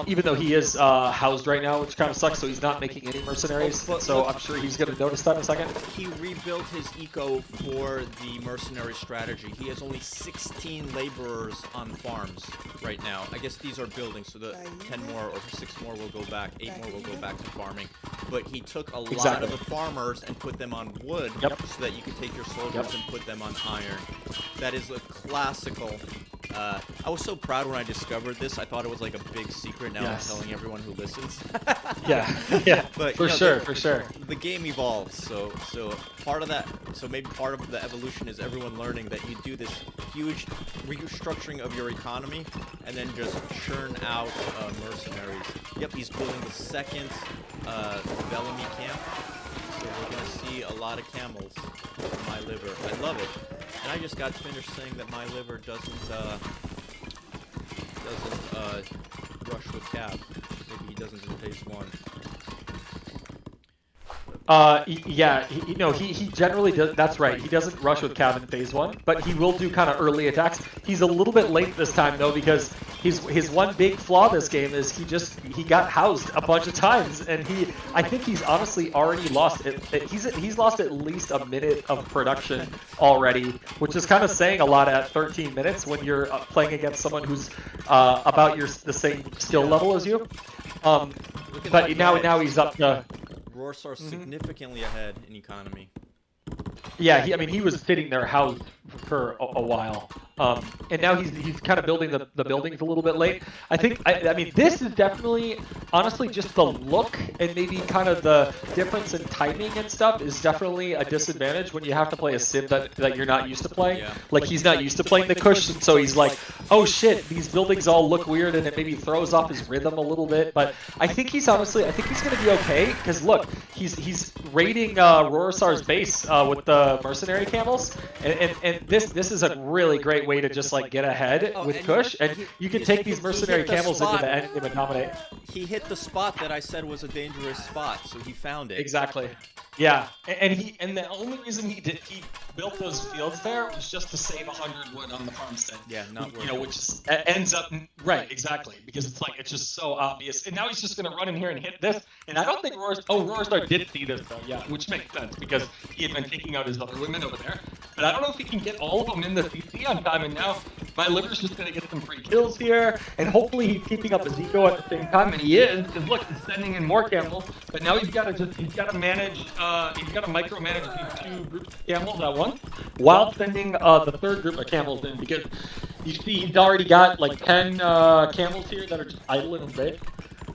Even though he is housed right now, which kind of sucks, so he's not making any mercenaries. So I'm sure he's going to notice that in a second. He rebuilt his eco for the mercenary strategy. He has only 16 laborers on farms right now. I guess these are buildings, so the 10 more or 6 more will go back, 8 more will go back to farming. But he took a lot of the farmers and put them on wood, so that you could take your soldiers and put them on iron. That is a classical. I was so proud when I discovered this. I thought it was like a big secret. Now I'm telling everyone who listens. yeah. But for sure. The game evolves, so part of that. So maybe part of the evolution is everyone learning that you do this huge restructuring of your economy, and then just churn out mercenaries. Yep, he's building the second Bellamy camp. So we're gonna see a lot of camels in my liver. I love it. And I just got finished saying that my liver doesn't rush with Cav. Maybe he doesn't in phase 1. Yeah, he generally does. That's right. He doesn't rush with Cav in phase 1, but he will do kind of early attacks. He's a little bit late this time though, because his one big flaw this game is he got housed a bunch of times, and I think he's honestly already lost it. He's lost at least a minute of production already, which is kind of saying a lot at 13 minutes when you're playing against someone who's about the same skill level as you. But now he's up to. rorrosaar significantly ahead in economy. Yeah, he was sitting there housed for a while, and now he's kind of building the buildings a little bit late. I think I mean this is definitely, honestly, just the look and maybe kind of the difference in timing and stuff is definitely a disadvantage when you have to play a civ that you're not used to playing. Yeah. Like, he's not used to playing the Kush, and so he's like, oh shit, these buildings all look weird, and it maybe throws off his rhythm a little bit. But I think he's going to be okay, because look, he's raiding rorrosaar's base with the mercenary camels, and this is a really great way to just like get ahead with Kush, and you can take these mercenary camels into the end game and dominate. He hit the spot that I said was a dangerous spot, so he found it. Exactly. Yeah, and the only reason he built those fields there was just to save 100 wood on the farmstead. Yeah, not worth which ends up right, exactly, because it's just so obvious. And now he's just gonna run in here and hit this. And I don't think rorrosaar did see this though, yeah, which makes sense because he had been taking out his other women over there. But I don't know if he can get all of them in the CC on time. And now my liver's just gonna get some free kills here, and hopefully he's keeping up his eco at the same time, and he is, because look, he's sending in more camels. But now he's got to manage. He's got to micromanage these 2 groups of camels at once, while sending the 3rd group of camels in, because you see he's already got like 10 camels here that are just idle in his base.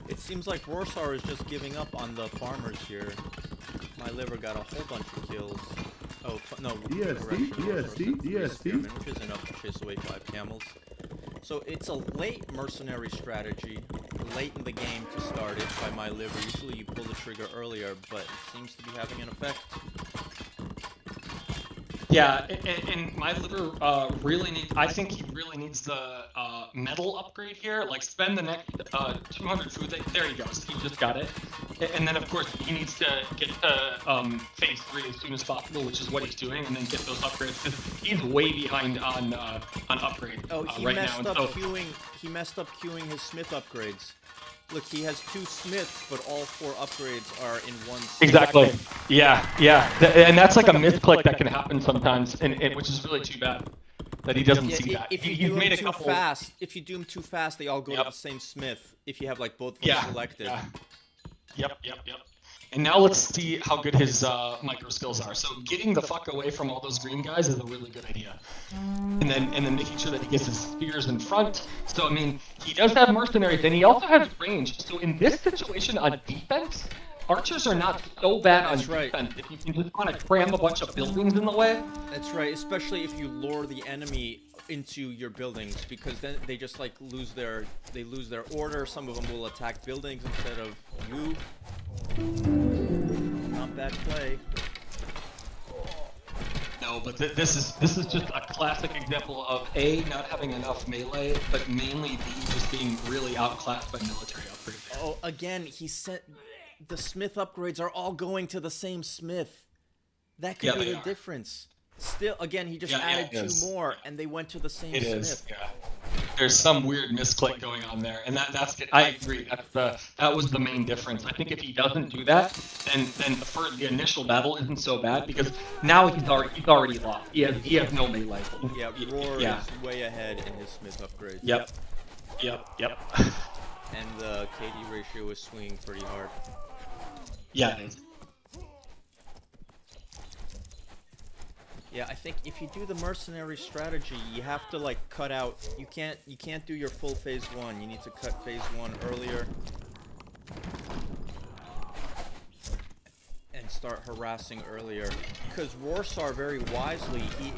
It seems like rorrosaar is just giving up on the farmers here. My liver got a whole bunch of kills. Oh, no. ESC. Which is enough to chase away 5 camels. So it's a late mercenary strategy, late in the game to start it by my liver. Usually you pull the trigger earlier, but it seems to be having an effect. Yeah, and my liver I think he really needs the metal upgrade here. Like, spend the next 200 food. There he goes. He just got it. And then, of course, he needs to get to phase 3 as soon as possible, which is what he's doing, and then get those upgrades, because he's way behind on upgrade right now. He messed up queuing his smith upgrades. Look, he has 2 smiths, but all 4 upgrades are in one smith. Exactly. Yeah. And that's like a misclick that can happen sometimes, and which is really too bad. that he doesn't Yeah, see that. if you He's do made them a too couple. fast, if you do them too fast, they all go to Yep. the same smith. If you have like both of them Yeah. selected. Yeah. Yep. And now let's see how good his micro skills are. So getting the fuck away from all those green guys is a really good idea. And then making sure that he gets his spears in front. So I mean, he does have mercenaries, and he also has range. So in this situation on defense, archers are not so bad on That's right. defense. If you can just kind of cram a bunch of buildings in the way. That's right, especially if you lure the enemy into your buildings, because then they just like lose their order. Some of them will attack buildings instead of you. Not bad play. No, but this is just a classic example of A, not having enough melee, but mainly B, just being really outclassed by military upgrades. Oh, again, he sent the smith upgrades are all going to the same smith. That could Yeah, be they the are. difference. Still, again, he just Yeah, added it is. 2 more, and they went to the same It smith. is, yeah. There's some weird misclick going on there, and that's good. I agree. That was the main difference. I think if he doesn't do that, then the initial battle isn't so bad, because now he's already lost. He has no melee. Yeah, Roar Yeah. is way ahead in his smith upgrades. Yep. And the KD ratio is swinging pretty hard. Yeah, it is. Yeah, I think if you do the mercenary strategy, you have to like cut out. You can't do your full phase 1. You need to cut phase 1 earlier and start harassing earlier. Because rorrosaar very wisely he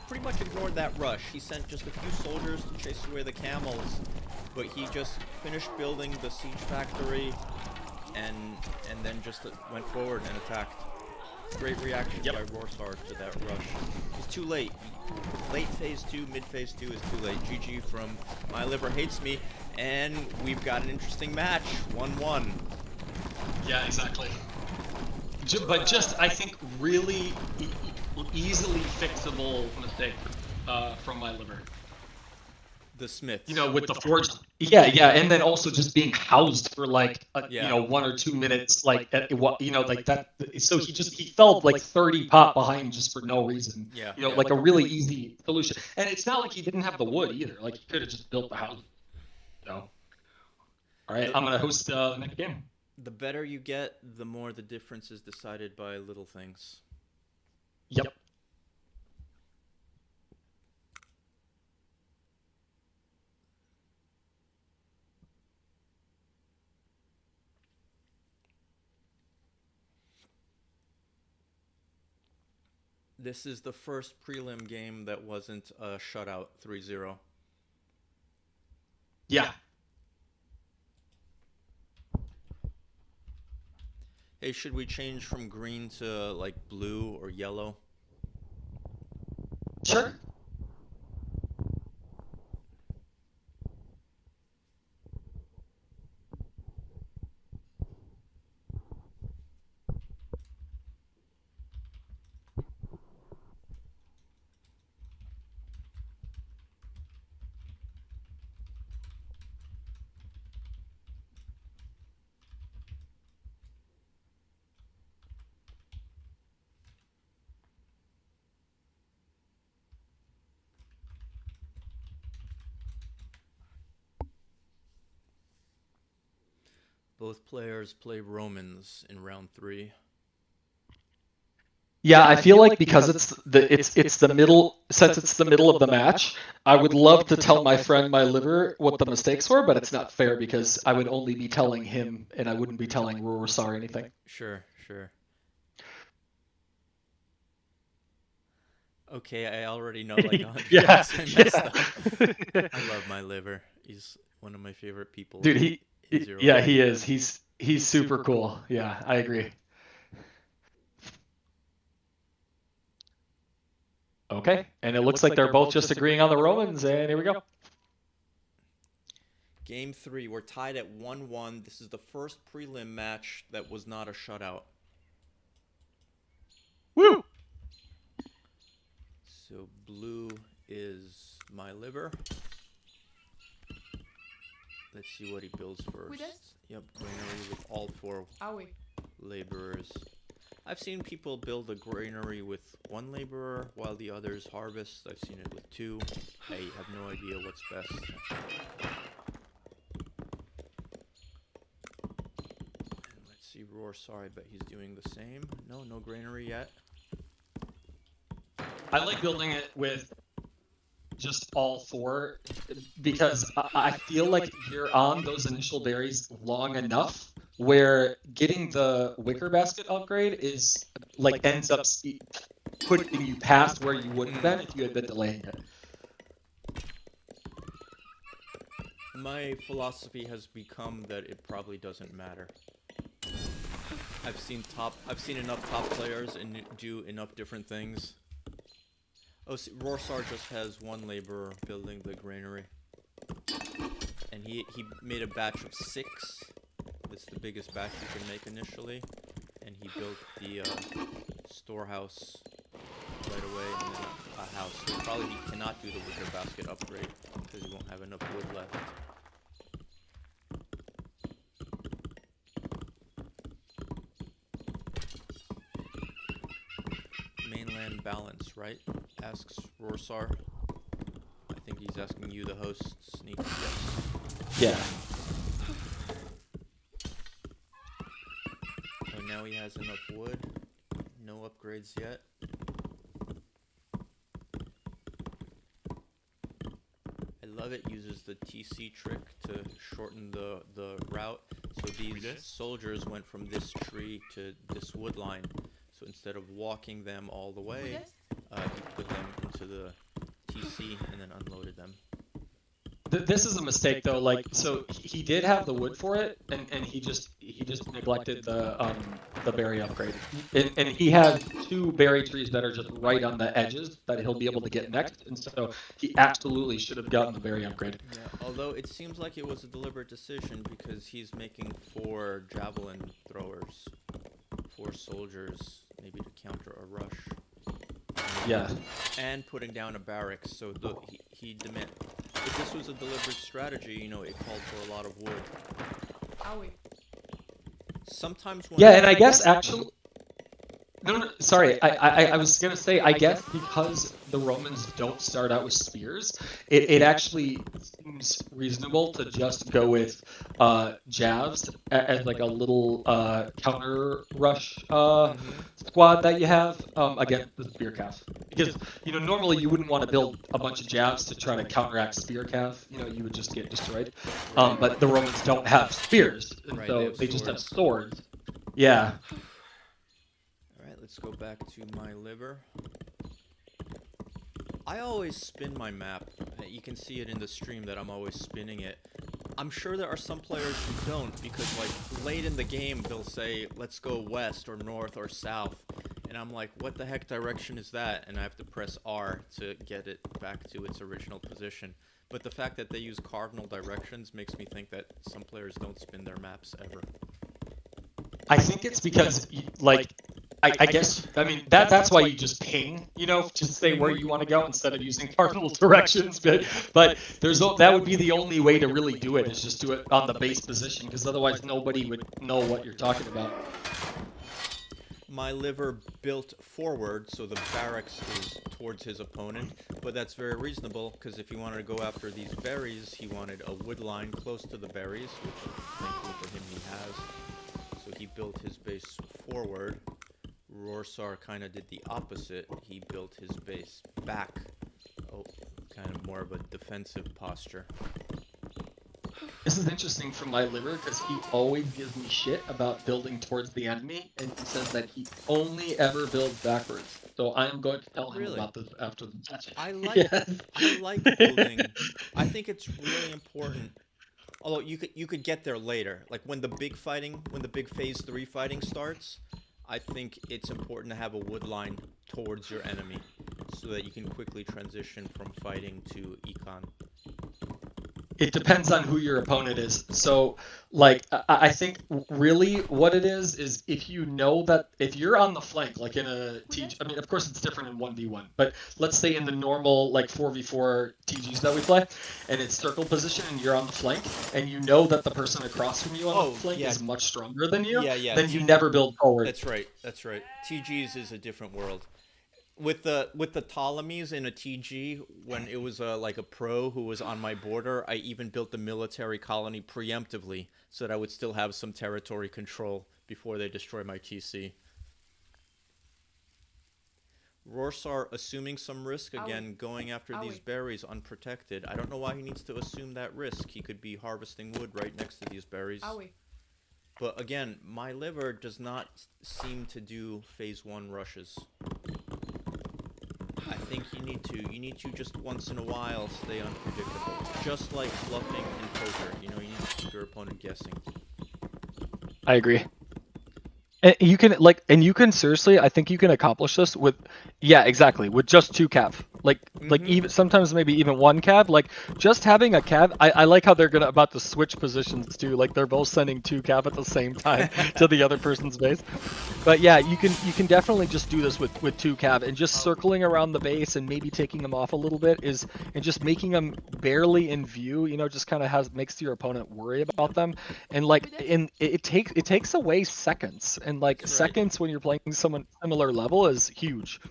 pretty much ignored that rush. He sent just a few soldiers to chase away the camels, but he just finished building the siege factory and then just went forward and attacked. Great reaction by rorrosaar to that rush. It's too late. Late phase 2, mid phase 2 is too late. GG from myliverhatesme, and we've got an interesting match. 1-1. Yeah, exactly. But just, I think, really easily fixable mistake from my liver. The smith. You know, with the forge. Yeah, and then also just being housed for like, 1 or 2 minutes, like, like that. So he fell like 30 pop behind just for no reason. Yeah. You know, like a really easy solution. And it's not like he didn't have the wood either. Like, he could have just built the house. So, all right, I'm gonna host the next game. The better you get, the more the difference is decided by little things. Yep. This is the first prelim game that wasn't a shutout 3-0. Yeah. Hey, should we change from green to like blue or yellow? Sure. Both players play Romans in round 3. Yeah, I feel like because it's the middle, since it's the middle of the match, I would love to tell my friend my liver what the mistakes were, but it's not fair because I would only be telling him and I wouldn't be telling rorrosaar anything. Sure. Okay, I already know like 100 Yeah, I messed up. I love my liver. He's one of my favorite people. Dude, in Zero yeah, Game. he is. He's super cool. Yeah, I agree. Okay, and it looks like they're both just agreeing on the Romans, and here we go. Game 3, we're tied at 1-1. This is the first prelim match that was not a shutout. Woo! So blue is my liver. Let's see what he builds first. With this? Yep, granary with all 4 Are we? laborers. I've seen people build a granary with 1 laborer while the others harvest. I've seen it with 2. I have no idea what's best. And let's see, rorrosaar, I bet he's doing the same. No granary yet. I like building it with just all 4 because I feel like you're on those initial berries long enough where getting the wicker basket upgrade is like ends up putting you past where you would have been if you had been delaying it. My philosophy has become that it probably doesn't matter. I've seen enough top players and do enough different things. Oh, see, rorrosaar just has 1 laborer building the granary, and he made a batch of 6. That's the biggest batch you can make initially, and he built the storehouse right away, and then a house. So probably he cannot do the wicker basket upgrade because he won't have enough wood left. Mainland balance, right? Asks rorrosaar. I think he's asking you, the host, Sneak. Yes. Yeah. Oh, now he has enough wood. No upgrades yet. I love it. Uses the TC trick to shorten the route. So these soldiers went from this tree to this wood line. So instead of walking them all the way, he put them into the TC and then unloaded them. This is a mistake though. Like, so he did have the wood for it, and he just neglected the berry upgrade. And he has 2 berry trees that are just right on the edges that he'll be able to get next, and so he absolutely should have gotten the berry upgrade. Yeah, although it seems like it was a deliberate decision because he's making 4 javelin throwers, 4 soldiers, maybe to counter a rush. Yeah. And putting down a barracks, so he demand. If this was a deliberate strategy, you know, it called for a lot of wood. Owie. Sometimes when Yeah, and I guess actually, no, sorry, I was gonna say, I guess because the Romans don't start out with spears, it actually seems reasonable to just go with jabs as like a little counter rush squad that you have against the spear calf. Because, you know, normally you wouldn't want to build a bunch of jabs to try to counteract spear calf. You know, you would just get destroyed. But the Romans don't have spears, and Right, so they they have just have swords. swords. Yeah. Alright, let's go back to my liver. I always spin my map. You can see it in the stream that I'm always spinning it. I'm sure there are some players who don't, because like late in the game they'll say, let's go west or north or south. And I'm like, what the heck direction is that? And I have to press R to get it back to its original position. But the fact that they use cardinal directions makes me think that some players don't spin their maps ever. I think it's because, like, I guess, I mean, that's why you just ping, you know, just say where you want to go instead of using cardinal directions. But that would be the only way to really do it, is just do it on the base position, because otherwise nobody would know what you're talking about. My liver built forward, so the barracks is towards his opponent, but that's very reasonable, because if he wanted to go after these berries, he wanted a wood line close to the berries, which thankfully for him he has. So he built his base forward. rorrosaar kind of did the opposite. He built his base back. Oh, kind of more of a defensive posture. This is interesting from my liver, because he always gives me shit about building towards the enemy, and he says that he only ever builds backwards. So I'm going to tell him Really? about this after the match. I like Yes. I like building. I think it's really important. Although you could get there later, like when the big phase 3 fighting starts. I think it's important to have a wood line towards your enemy, so that you can quickly transition from fighting to econ. it depends on who your opponent is. So, like, I think really what it is if you know that if you're on the flank, like in a TG, I mean, of course it's different in 1v1, but let's say in the normal, like, 4v4 TGs that we play, and it's circle position and you're on the flank, and you know that the person across from you on the flank is much stronger than you, then you never build forward. That's right. That's right. TGs is a different world. With the Ptolemies in a TG, when it was like a pro who was on my border, I even built the military colony preemptively so that I would still have some territory control before they destroy my TC. Rorrosaar assuming some risk again, going after these berries unprotected. I don't know why he needs to assume that risk. He could be harvesting wood right next to these berries. But again, my liver does not seem to do phase 1 rushes. I think you need to just once in a while stay unpredictable. Just like bluffing in poker, you know, you need to keep your opponent guessing. I agree. And you can seriously, I think you can accomplish this with, yeah, exactly, with just 2 cav. Like even sometimes maybe even 1 cav. Like just having a cav. I like how they're about to switch positions too. Like they're both sending 2 cav at the same time to the other person's base. But yeah, you can definitely just do this with 2 cav, and just circling around the base and maybe taking them off a little bit and just making them barely in view. You know, just kind of makes your opponent worry about them, and like it takes away seconds, and like seconds when you're playing someone similar level is huge.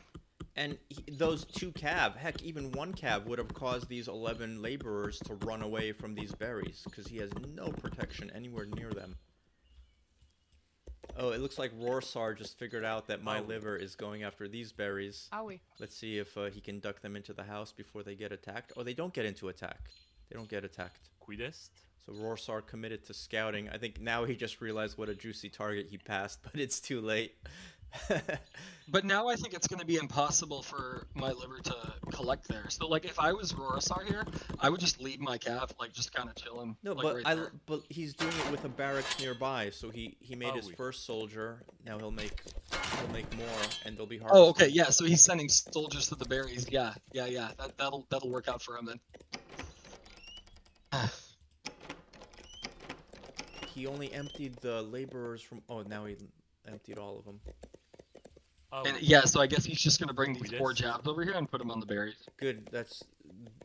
And those 2 cav, heck, even 1 cav would have caused these 11 laborers to run away from these berries, because he has no protection anywhere near them. Oh, it looks like Rorrosaar just figured out that my liver is going after these berries. Let's see if he can duck them into the house before they get attacked. Oh, they don't get into attack. They don't get attacked. So Rorrosaar committed to scouting. I think now he just realized what a juicy target he passed, but it's too late. But now I think it's going to be impossible for my liver to collect there. So, like, if I was Rorrosaar here, I would just leave my cav, like, just kind of chilling. No, like, but but he's doing it with a barracks nearby, so he made his first soldier. Now he'll make more, and they'll be harvested. Oh, okay, yeah. So he's sending soldiers to the berries. Yeah. That'll work out for him then. He only emptied the laborers from. Oh, now he emptied all of them. And yeah, so I guess he's just gonna bring these 4 jabs over here and put them on the berries. Good.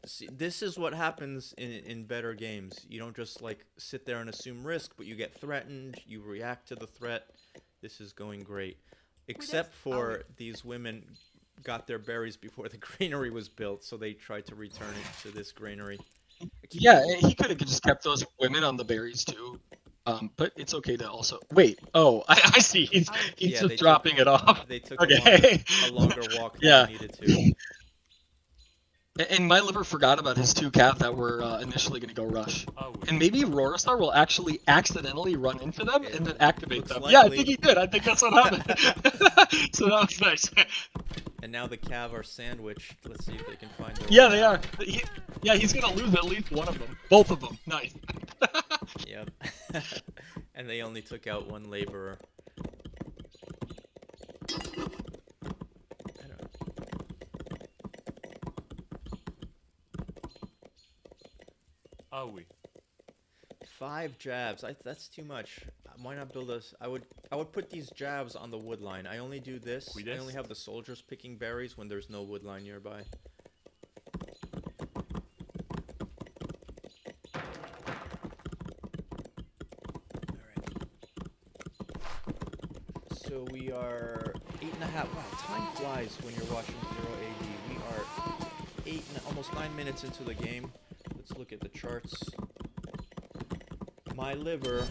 See, this is what happens in better games. You don't just like sit there and assume risk, but you get threatened. You react to the threat. This is going great, except for these women got their berries before the granary was built, so they tried to return it to this granary. Yeah, he could have just kept those women on the berries too. But it's okay to also wait. Oh, I see. He's just dropping it off. They took a longer walk than they needed to. And my liver forgot about his 2 cav that were initially going to go rush. And maybe Rorrosaar will actually accidentally run into them and then activate them. Yeah, I think he did. I think that's what happened. So that was nice. And now the cav are sandwiched. Let's see if they can find their Yeah, they are. He's going to lose at least one of them. Both of them. Nice. Yep. And they only took out 1 laborer. Are we? 5 jabs. That's too much. Why not build us? I would put these jabs on the wood line. I only do this. I only have the soldiers picking berries when there's no wood line nearby. So we are 8.5. Wow, time flies when you're watching 0 AD. We are almost 9 minutes into the game. Let's look at the charts. My liver,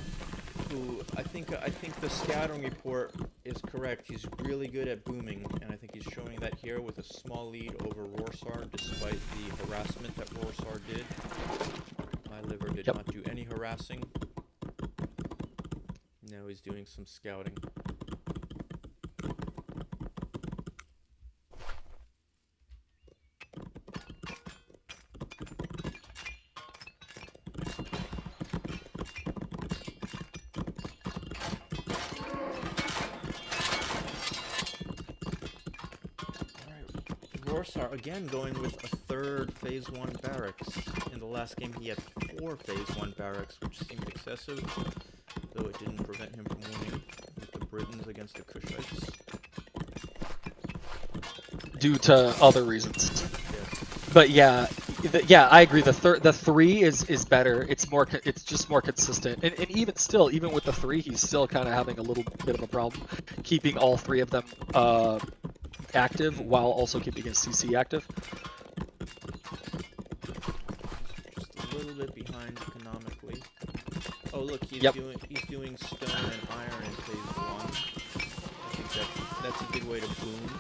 who I think the scouting report is correct. He's really good at booming, and I think he's showing that here with a small lead over Rorrosaar, despite the harassment that Rorrosaar did. My liver did not do any harassing. Now he's doing some scouting. rorrosaar again going with a third phase 1 barracks. In the last game he had 4 phase 1 barracks, which seemed excessive, though it didn't prevent him from winning with the Britons against the Kushites. Due to other reasons. Yes. But yeah, yeah, I agree. The 3 is better. It's just more consistent. And even still, even with the 3, he's still kind of having a little bit of a problem keeping all 3 of them active while also keeping his CC active. Just a little bit behind economically. Oh look, he's doing stone and iron in phase 1. I think that's a good way to boom.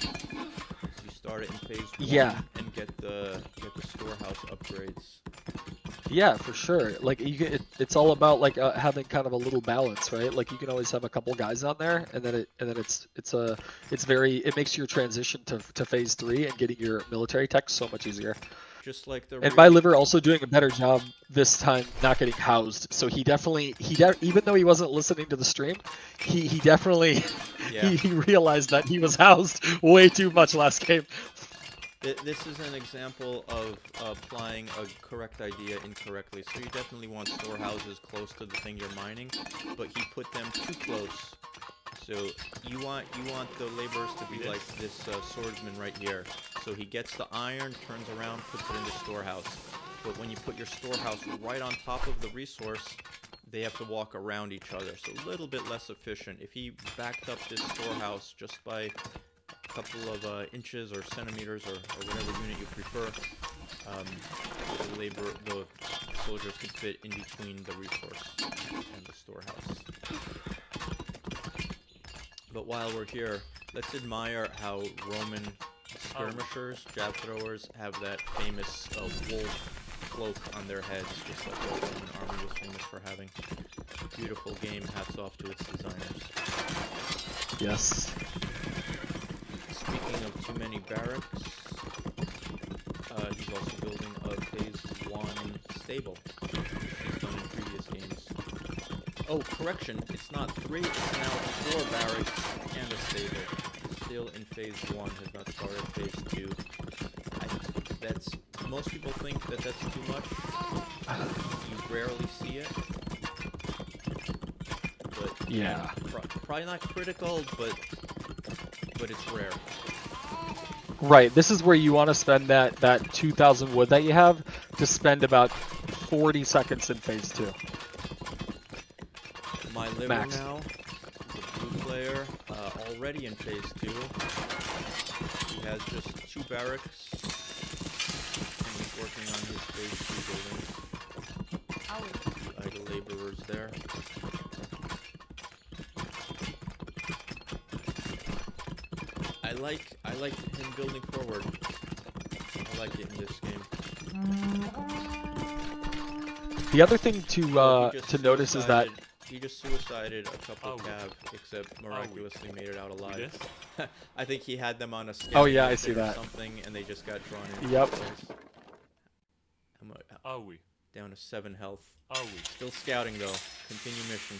So you start it in phase 1 and get the storehouse upgrades. Yeah, for sure. Like it's all about like having kind of a little balance, right? Like you can always have a couple guys on there, and then it makes your transition to phase 3 and getting your military tech so much easier. Just like the And myliver also doing a better job this time not getting housed. So he definitely even though he wasn't listening to the stream, he definitely he realized that he was housed way too much last game. This is an example of applying a correct idea incorrectly. So you definitely want storehouses close to the thing you're mining, but he put them too close. So you want the laborers to be like this swordsman right here. So he gets the iron, turns around, puts it in the storehouse. But when you put your storehouse right on top of the resource, they have to walk around each other. So a little bit less efficient. If he backed up this storehouse just by a couple of inches or centimeters or whatever unit you prefer, the soldiers could fit in between the resource and the storehouse. But while we're here, let's admire how Roman skirmishers, jab throwers, have that famous wolf cloak on their heads, just like the Roman army was famous for having. Beautiful game, hats off to its designers. Yes. Speaking of too many barracks, he's also building a phase 1 stable, which he's done in previous games. Oh, correction, it's not 3, it's now 4 barracks and a stable. Still in phase 1, has not started phase 2. Most people think that that's too much. You rarely see it. But yeah, probably not critical, but it's rare. Right, this is where you want to spend that 2,000 wood that you have to spend about 40 seconds in phase 2. myliver Max. now, the blue player, already in phase 2. He has just 2 barracks, and he's working on his phase 2 building. Idle laborers there. I like him building forward. I like it in this game. The other thing to notice is that he just suicided a couple cav, except miraculously made it out alive. I think he had them on a scout. Oh yeah, I see that. Something, and they just got drawn in. Yep. Down to 7 health. Are we? Still scouting though. Continue mission.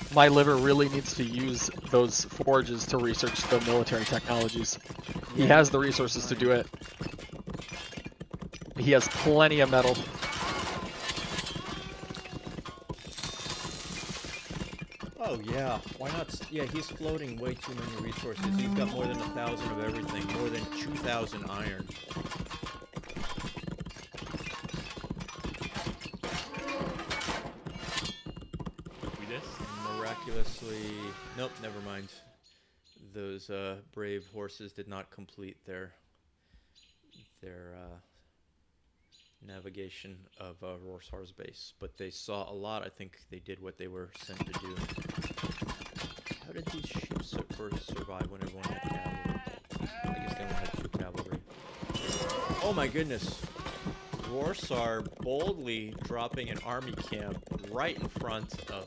myliver really needs to use those forges to research the military technologies. He has the resources to do it. He has plenty of metal. Oh yeah, why not? Yeah, he's floating way too many resources. He's got more than 1,000 of everything, more than 2,000 iron. And miraculously, nope, never mind. Those brave horses did not complete their navigation of rorrosaar's base, but they saw a lot. I think they did what they were sent to do. How did these sheep first survive when everyone had cavalry? I guess they only had 2 cavalry. Oh my goodness! Rorrosaar boldly dropping an army camp right in front of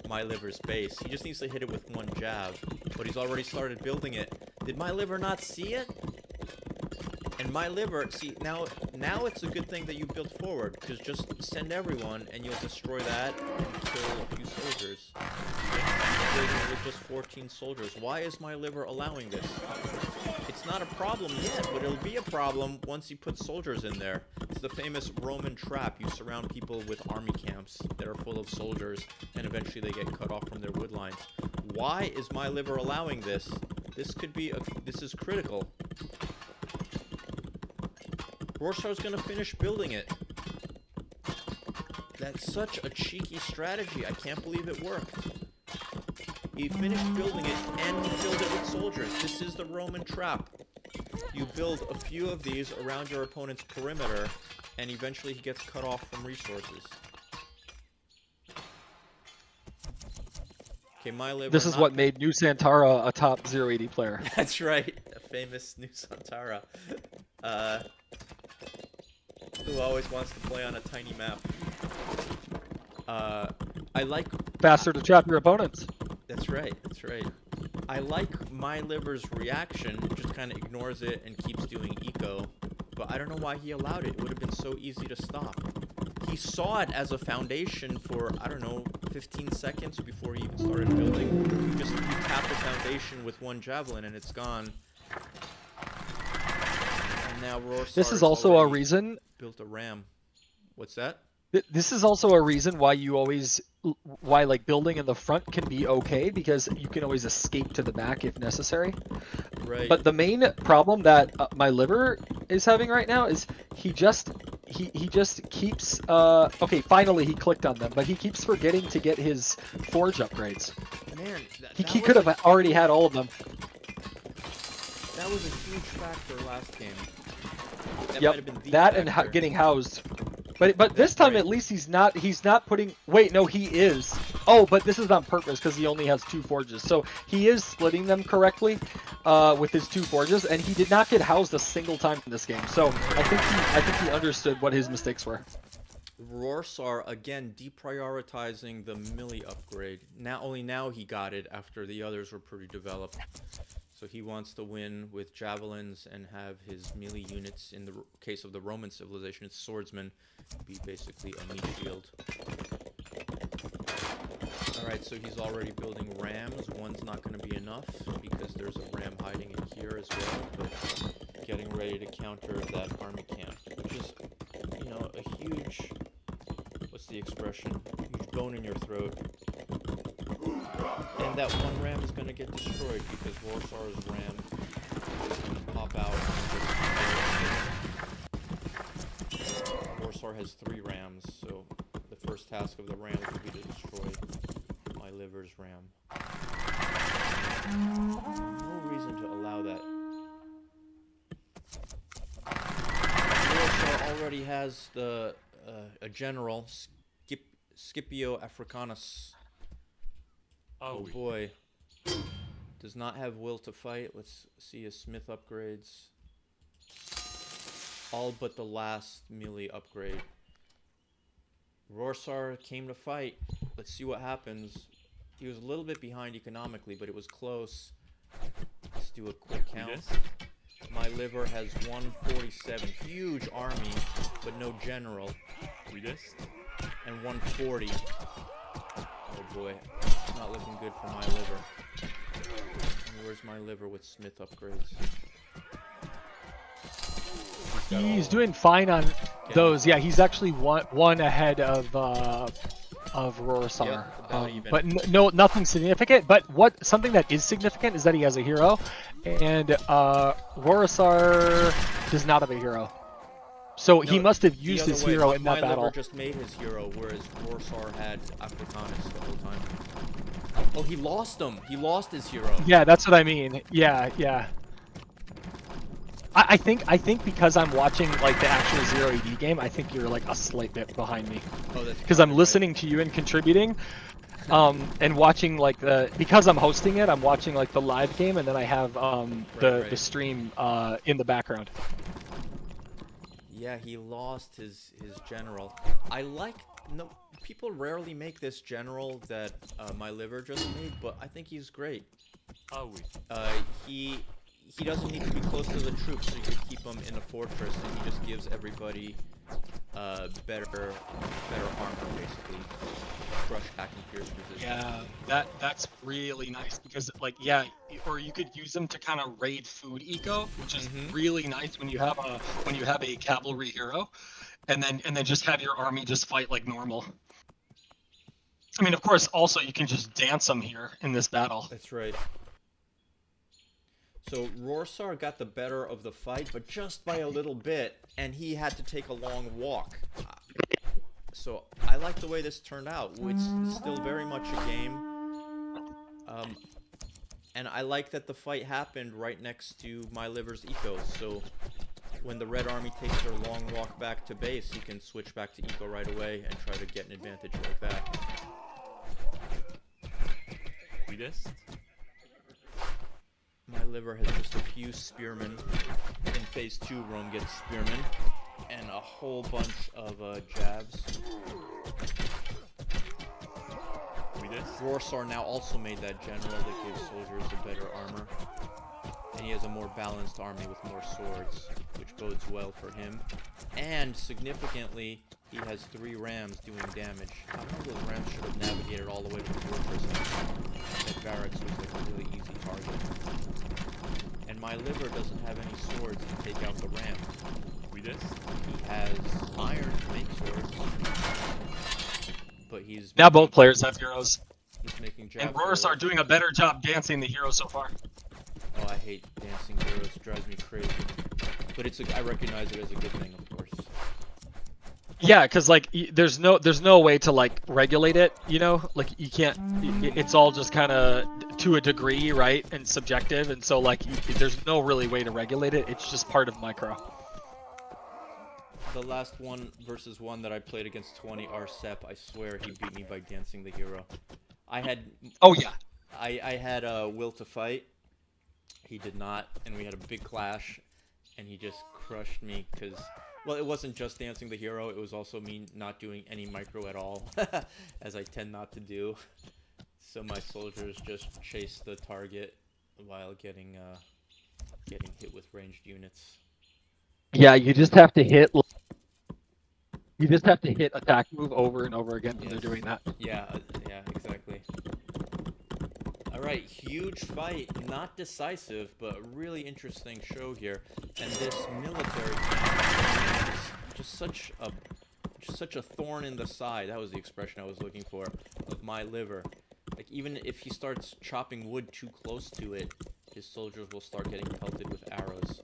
myliver's base. He just needs to hit it with 1 jab, but he's already started building it. Did myliver not see it? And my liver, see, now it's a good thing that you built forward, because just send everyone and you'll destroy that and kill a few soldiers. Building with just 14 soldiers. Why is my liver allowing this? It's not a problem yet, but it'll be a problem once you put soldiers in there. It's the famous Roman trap. You surround people with army camps that are full of soldiers, and eventually they get cut off from their wood lines. Why is my liver allowing this? This is critical. Rorrosaar's gonna finish building it. That's such a cheeky strategy. I can't believe it worked. He finished building it and he filled it with soldiers. This is the Roman trap. You build a few of these around your opponent's perimeter, and eventually he gets cut off from resources. Okay, my liver. This is what made New Santara a top 080 player. That's right, a famous New Santara. Who always wants to play on a tiny map. I like... Faster to trap your opponents. That's right, that's right. I like my liver's reaction, just kind of ignores it and keeps doing eco, but I don't know why he allowed it. It would have been so easy to stop. He saw it as a foundation for, I don't know, 15 seconds before he even started building. You tap the foundation with one javelin and it's gone. And now Rorrosaar This is also a reason... built a ram. What's that? This is also a reason why why like building in the front can be okay, because you can always escape to the back if necessary. Right. But the main problem that my liver is having right now is he just keeps okay, finally he clicked on them, but he keeps forgetting to get his forge upgrades. Man, he could have already had all of them. That was a huge factor last game. That Yep, might have been the that and factor. getting housed. But this time at least he's not putting. Wait, no, he is. Oh, but this is on purpose because he only has 2 forges, so he is splitting them correctly with his 2 forges, and he did not get housed a single time in this game. So I think he understood what his mistakes were. Rorrosaar again deprioritizing the melee upgrade. Only now he got it after the others were pretty developed. So he wants to win with javelins and have his melee units, in the case of the Roman civilization, its swordsmen, be basically a meat shield. Alright, so he's already building rams. One's not going to be enough because there's a ram hiding in here as well, but getting ready to counter that army camp, which is, you know, a huge, what's the expression? Huge bone in your throat. And that one ram is going to get destroyed because Rorrosaar's ram is going to pop out. Rorrosaar has 3 rams, so the first task of the rams will be to destroy my liver's ram. No reason to allow that. Rorrosaar already has a general, Scipio Africanus. Oh boy. Does not have will to fight. Let's see his smith upgrades. All but the last melee upgrade. Rorrosaar came to fight. Let's see what happens. He was a little bit behind economically, but it was close. Let's do a quick count. My liver has 147. Huge army, but no general. And 140. Oh boy. Not looking good for my liver. And where's my liver with smith upgrades? He's doing fine on those. Yeah, he's actually one ahead of Rorrosaar. Yeah, but no, nothing significant. But something that is significant is that he has a hero, and Rorrosaar does not have a hero. So he must have used his hero in that battle. My liver just made his hero, whereas Rorrosaar had Africanus the whole time. Oh, he lost him. He lost his hero. Yeah, that's what I mean. Yeah. I think because I'm watching like the actual 0AD game, I think you're like a slight bit behind me. Oh, that's because I'm listening to you and contributing, and watching like because I'm hosting it, I'm watching like the live game, and then I have the stream in the background. Yeah, he lost his general. People rarely make this general that my liver just made, but I think he's great. he doesn't need to be close to the troops, so you can keep them in a fortress, and he just gives everybody better armor, basically. Crush, hack, and pierce resistance. Yeah, that's really nice because like or you could use them to kind of raid food eco, which is really nice when you have a cavalry hero, and then just have your army just fight like normal. I mean, of course, also you can just dance them here in this battle. That's right. So rorrosaar got the better of the fight, but just by a little bit, and he had to take a long walk. So I like the way this turned out. It's still very much a game. And I like that the fight happened right next to myliver's eco. So when the red army takes their long walk back to base, he can switch back to eco right away and try to get an advantage like that. We missed. myliver has just a few spearmen. In phase 2, Rome gets spearmen. And a whole bunch of jabs. rorrosaar now also made that general that gives soldiers a better armor. And he has a more balanced army with more swords, which bodes well for him. And significantly, he has 3 rams doing damage. I don't know, those rams should have navigated all the way to the fortress. That barracks was like a really easy target. And myliver doesn't have any swords to take out the ram. He has iron to make swords, but he's Now both players have heroes, he's making jab and rorrosaar doing a better job dancing the hero so far. Oh, I hate dancing heroes; it drives me crazy. But I recognize it as a good thing, of course. Yeah, because like there's no way to like regulate it, you know, like you can't. It's all just kind of to a degree, right, and subjective, and so like there's no really way to regulate it. It's just part of micro. The last 1v1 that I played against 20 Arsep, I swear he beat me by dancing the hero. I had. Oh yeah. I had a will to fight. He did not, and we had a big clash, and he just crushed me because. Well, it wasn't just dancing the hero, it was also me not doing any micro at all, as I tend not to do. So my soldiers just chase the target while getting hit with ranged units. Yeah, you just have to hit. You just have to hit attack move over and over again when they're doing that. Yeah, yeah, exactly. Alright, huge fight, not decisive, but a really interesting show here. And this military camp is just such a thorn in the side, that was the expression I was looking for, of myliver. Like, even if he starts chopping wood too close to it, his soldiers will start getting pelted with arrows.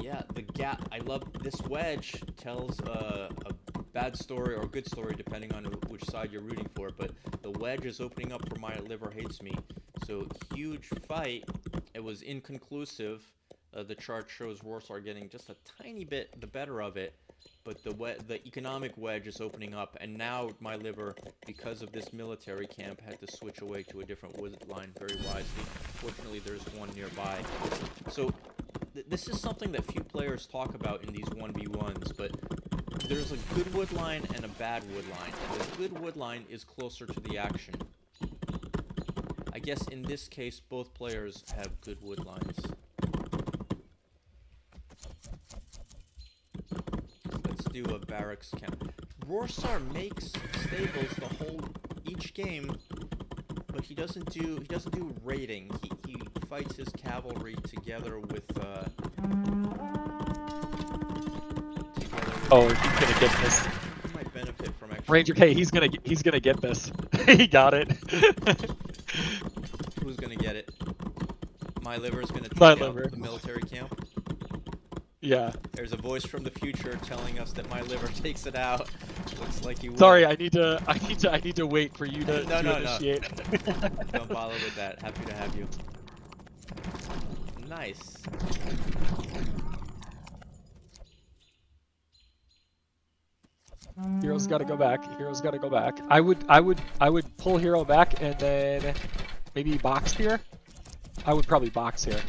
Yeah, the gap. I love this wedge. Tells a bad story or a good story depending on which side you're rooting for. But the wedge is opening up for myliverhatesme. So huge fight. It was inconclusive. The chart shows rorrosaar getting just a tiny bit the better of it. But the economic wedge is opening up, and now myliver, because of this military camp, had to switch away to a different wood line very wisely. Fortunately, there's one nearby. So this is something that few players talk about in these 1v1s, but there's a good wood line and a bad wood line, and the good wood line is closer to the action. I guess in this case, both players have good wood lines. Let's do a barracks camp. rorrosaar makes stables each game, but he doesn't do raiding. He fights his cavalry together with Oh, he's gonna get this. He might benefit from actually. Ranger K, he's gonna get this. He got it. Who's gonna get it? myliver's gonna take out the military camp. Yeah. There's a voice from the future telling us that myliver takes it out. Looks like he will. Sorry, I need to wait for you to initiate. No. Don't bother with that. Happy to have you. Nice. Hero's got to go back. Hero's got to go back. I would pull hero back and then maybe box here. I would probably box here.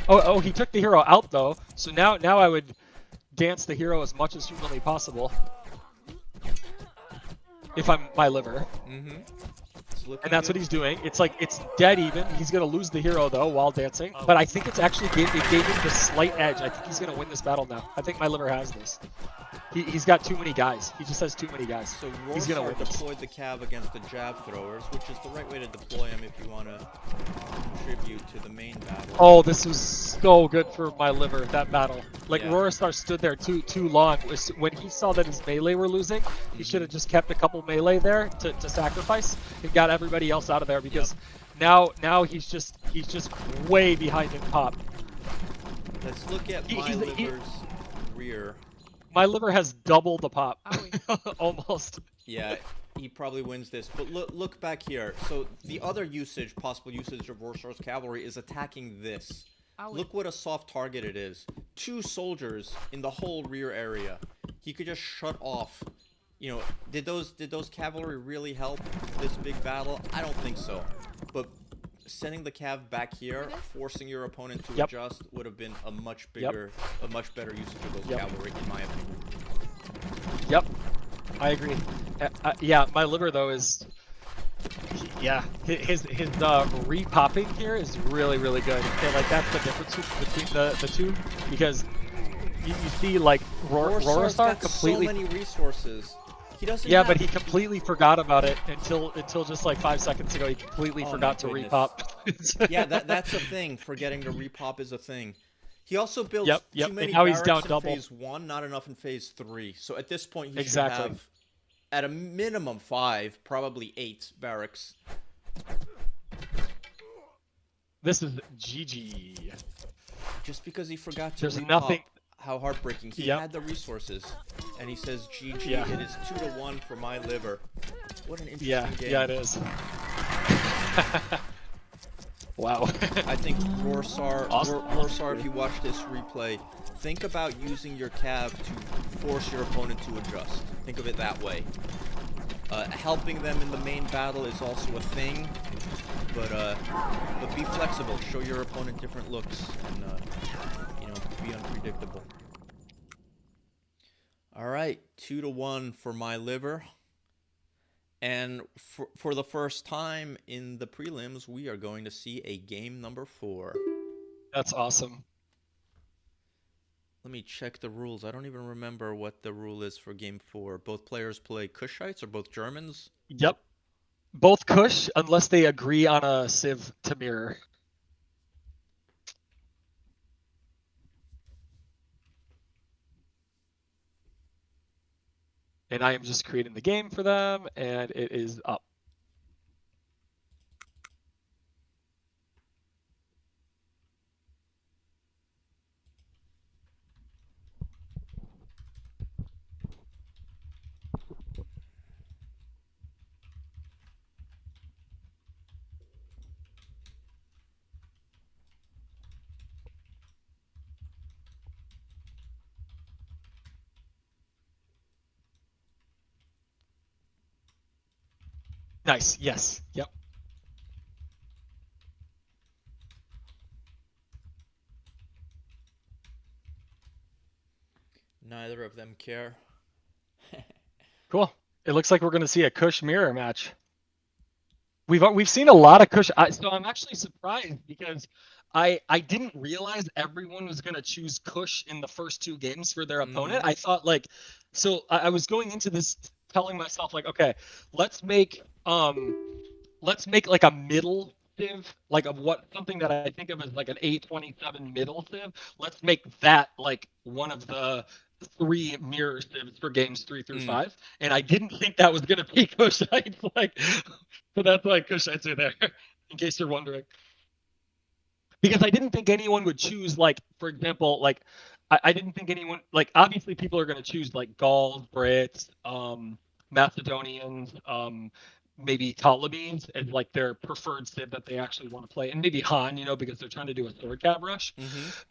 Oh, he took the hero out though. So now I would dance the hero as much as humanly possible. if I'm my liver. Mm-hmm. It's looking And that's good. what he's doing. It's like, it's dead even. He's going to lose the hero, though, while dancing. But I think it's actually it gave him the slight edge. I think he's going to win this battle now. I think my liver has this. He's got too many guys. He just has too many guys. So He's going to win Rorrosaar this. deployed the cav against the jab throwers, which is the right way to deploy him if you want to contribute to the main battle. Oh, this was so good for my liver, that battle. Like, Yeah. Rorrosaar stood there too long. When he saw that his melee were losing, he should have just kept a couple melee there to sacrifice and got everybody else out of there, because now he's just way behind in pop. Let's look at He- my he's- he- liver's rear. My liver has double the pop. Almost. Yeah, he probably wins this. But look back here. So the other possible usage of Rorrosaar's cavalry is attacking this. Look what a soft target it is. 2 soldiers in the whole rear area. He could just shut off. You know, did those cavalry really help this big battle? I don't think so. But sending the cav back here, forcing your opponent to adjust, would have been a much better usage of those cavalry, in my opinion. Yep, I agree. Yeah, my liver though is, his re-popping here is really good. And like, that's the difference between the two, because you see like Rorrosaar's Rorrosaar got completely. so many resources. He doesn't. Yeah, have... but he completely forgot about it until just like 5 seconds ago. He completely Oh, forgot to my goodness. repop. Yeah, that's a thing. Forgetting to repop is a thing. He also built Yep, too many and now he's barracks down in double. phase 1, not enough in phase 3. So at this point, he Exactly. should have, at a minimum, 5, probably 8 barracks. This is GG. Just because he forgot to There's repop, nothing- how heartbreaking. He Yep. had the resources, and he says GG. Yeah. It is 2-1 for my liver. What an interesting Yeah, game. yeah, it is. Wow. I think Rorrosaar, Awesome. Rorrosaar, if you watch this replay, think about using your cav to force your opponent to adjust. Think of it that way. Helping them in the main battle is also a thing, but be flexible. Show your opponent different looks, and be unpredictable. All right, 2-1 for my liver. And for the first time in the prelims, we are going to see a game number 4. That's awesome. Let me check the rules. I don't even remember what the rule is for game 4. Both players play Kushites or both Germans? Yep. Both Kush, unless they agree on a Civ to mirror. And I am just creating the game for them, and it is up. Nice. Yes. Yep. Neither of them care. Cool. It looks like we're going to see a Kush mirror match. We've seen a lot of Kush. So I'm actually surprised, because I didn't realize everyone was going to choose Kush in the first 2 games for their opponent. I thought I was going into this telling myself like, okay, let's make like a middle civ, like something that I think of as like an A27 middle civ. Let's make that like one of the 3 mirror civs for games 3 through 5, and I didn't think that was gonna be Kushites. So that's why Kushites are there, in case you're wondering. Because I didn't think anyone would choose, like, for example, like I didn't think anyone, like, obviously people are gonna choose like Gauls, Brits, Macedonians, maybe Ptolemies as like their preferred civ that they actually want to play, and maybe Han, because they're trying to do a sword cab rush.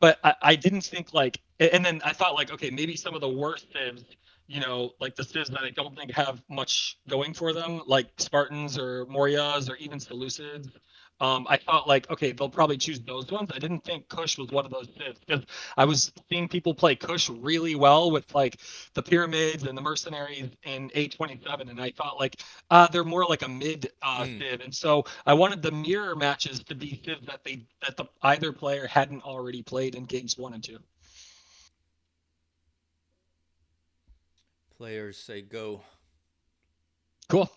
But I didn't think like, and then I thought like, okay, maybe some of the worst civs, like the civs that I don't think have much going for them, like Spartans or Morias or even Seleucids, I thought like, okay, they'll probably choose those ones. I didn't think Kush was one of those civs because I was seeing people play Kush really well with like the pyramids and the mercenaries in 827, and I thought like they're more like a mid civ, and so I wanted the mirror matches to be civs that the either player hadn't already played in games 1 and 2. Players say go. Cool.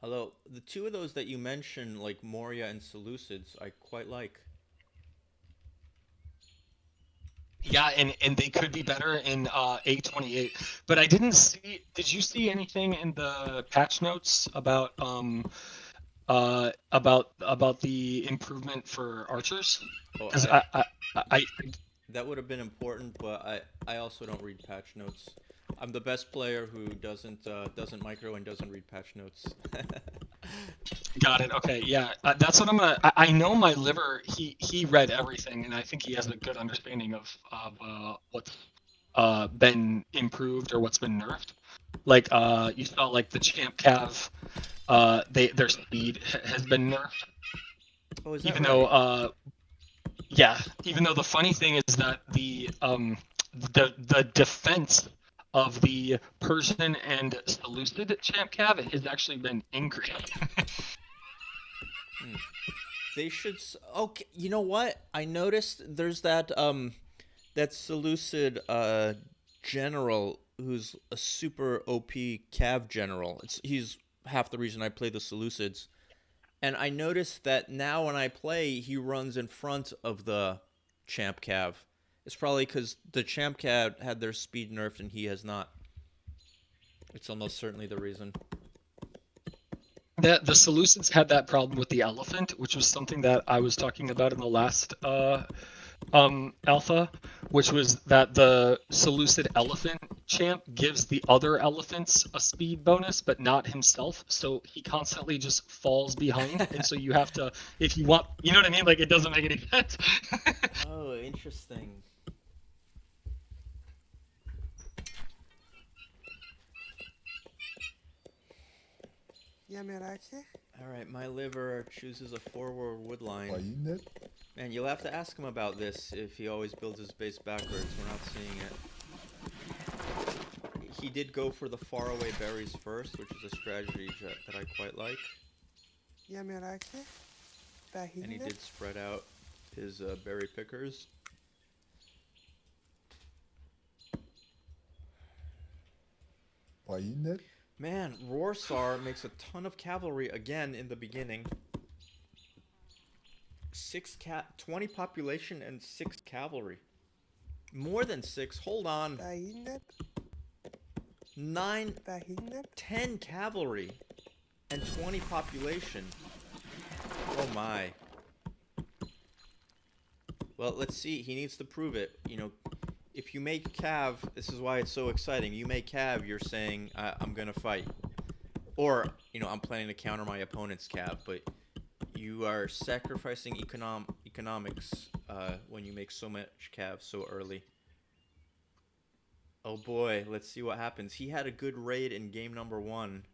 Although the two of those that you mentioned, like Moria and Seleucids, I quite like. Yeah, and they could be better in 828. But I didn't see. Did you see anything in the patch notes about the improvement for archers? Oh, Because I that would have been important, but I also don't read patch notes. I'm the best player who doesn't micro and doesn't read patch notes. got it. Okay, yeah, that's what I'm gonna. I know my liver. He read everything, and I think he has a good understanding of what's been improved or what's been nerfed. Like you saw like the champ cav, their speed has been nerfed. Oh, is that Even right? though yeah, even though the funny thing is that the defense of the Persian and Seleucid champ cav has actually been increased. They should. Okay, you know what? I noticed there's that Seleucid general who's a super OP cav general. He's half the reason I play the Seleucids. And I noticed that now when I play, he runs in front of the champ cav. It's probably because the champ cav had their speed nerfed and he has not. It's almost certainly the reason. The Seleucids had that problem with the elephant, which was something that I was talking about in the last alpha, which was that the Seleucid elephant champ gives the other elephants a speed bonus, but not himself. So he constantly just falls behind, and so you have to, if you want, you know what I mean? Like it doesn't make any sense. Oh, interesting. Ya merak. All right, my liver chooses a forward wood line. Payinler. Man, you'll have to ask him about this if he always builds his base backwards. We're not seeing it. He did go for the faraway berries first, which is a strategy that I quite like. Ya merak. And he did spread out his berry pickers. Payinler. Man, rorrosaar makes a ton of cavalry again in the beginning. 20 population and 6 cavalry. More than 6. Hold on. 9, 10 cavalry and 20 population. Oh my. Well, let's see. He needs to prove it. You know, if you make cav, this is why it's so exciting. You make cav, you're saying, I'm going to fight. Or, you know, I'm planning to counter my opponent's cav, but you are sacrificing economics when you make so much cav so early. Oh boy, let's see what happens. He had a good raid in game number 1,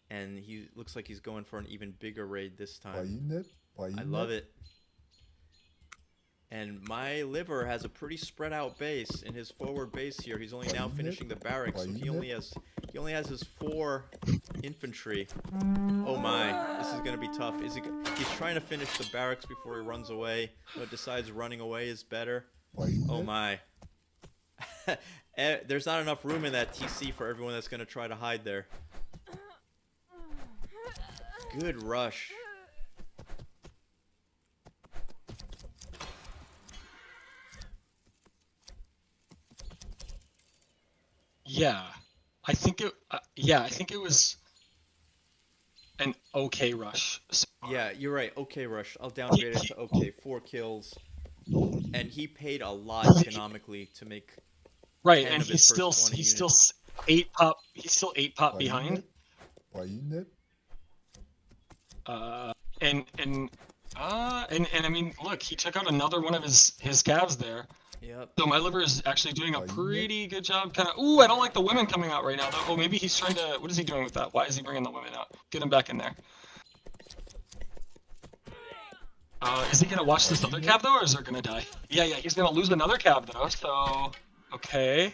and he looks like he's going for an even bigger raid this time. I love it. And my liver has a pretty spread out base in his forward base here. He's only now finishing the barracks, so he only has his 4 infantry. Oh my, this is gonna be tough. He's trying to finish the barracks before he runs away, but decides running away is better. Oh my. There's not enough room in that TC for everyone that's gonna try to hide there. Good rush. Yeah, I think it. Yeah, I think it was an okay rush. Yeah, you're right. Okay, rush. I'll downgrade it to okay. 4 kills, and he paid a lot economically to make. Right, 10 and of his first 20 he's units. still 8 pop. He's still 8 pop behind. Payinler. And I mean, look, he took out another one of his calves there. Yep. So my liver is actually doing a pretty good job. Kind of. Ooh, I don't like the women coming out right now, though. Oh, maybe he's trying to. What is he doing with that? Why is he bringing the women out? Get him back in there. Is he gonna watch this other cab though, or is he gonna die? Yeah, he's gonna lose another cab though. So, okay,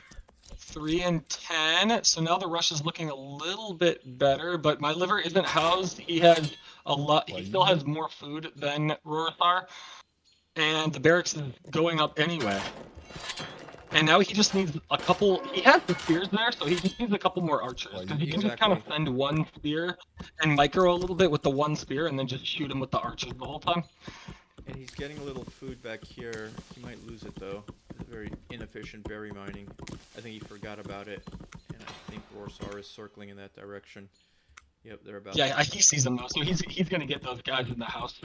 3 and 10. So now the rush is looking a little bit better, but my liver isn't housed. He has a lot. He still has more food than rorrosaar, and the barracks is going up anyway. And now he just needs a couple. He has the spears there, so he just needs a couple more archers because he can just kind of send one spear and micro a little bit with the one spear, and then just shoot him with the archers the whole time. And he's getting a little food back here. He might lose it though. It's very inefficient berry mining. I think he forgot about it, and I think rorrosaar is circling in that direction. Yep, they're about. Yeah, he sees them though, so he's gonna get those guys in the house.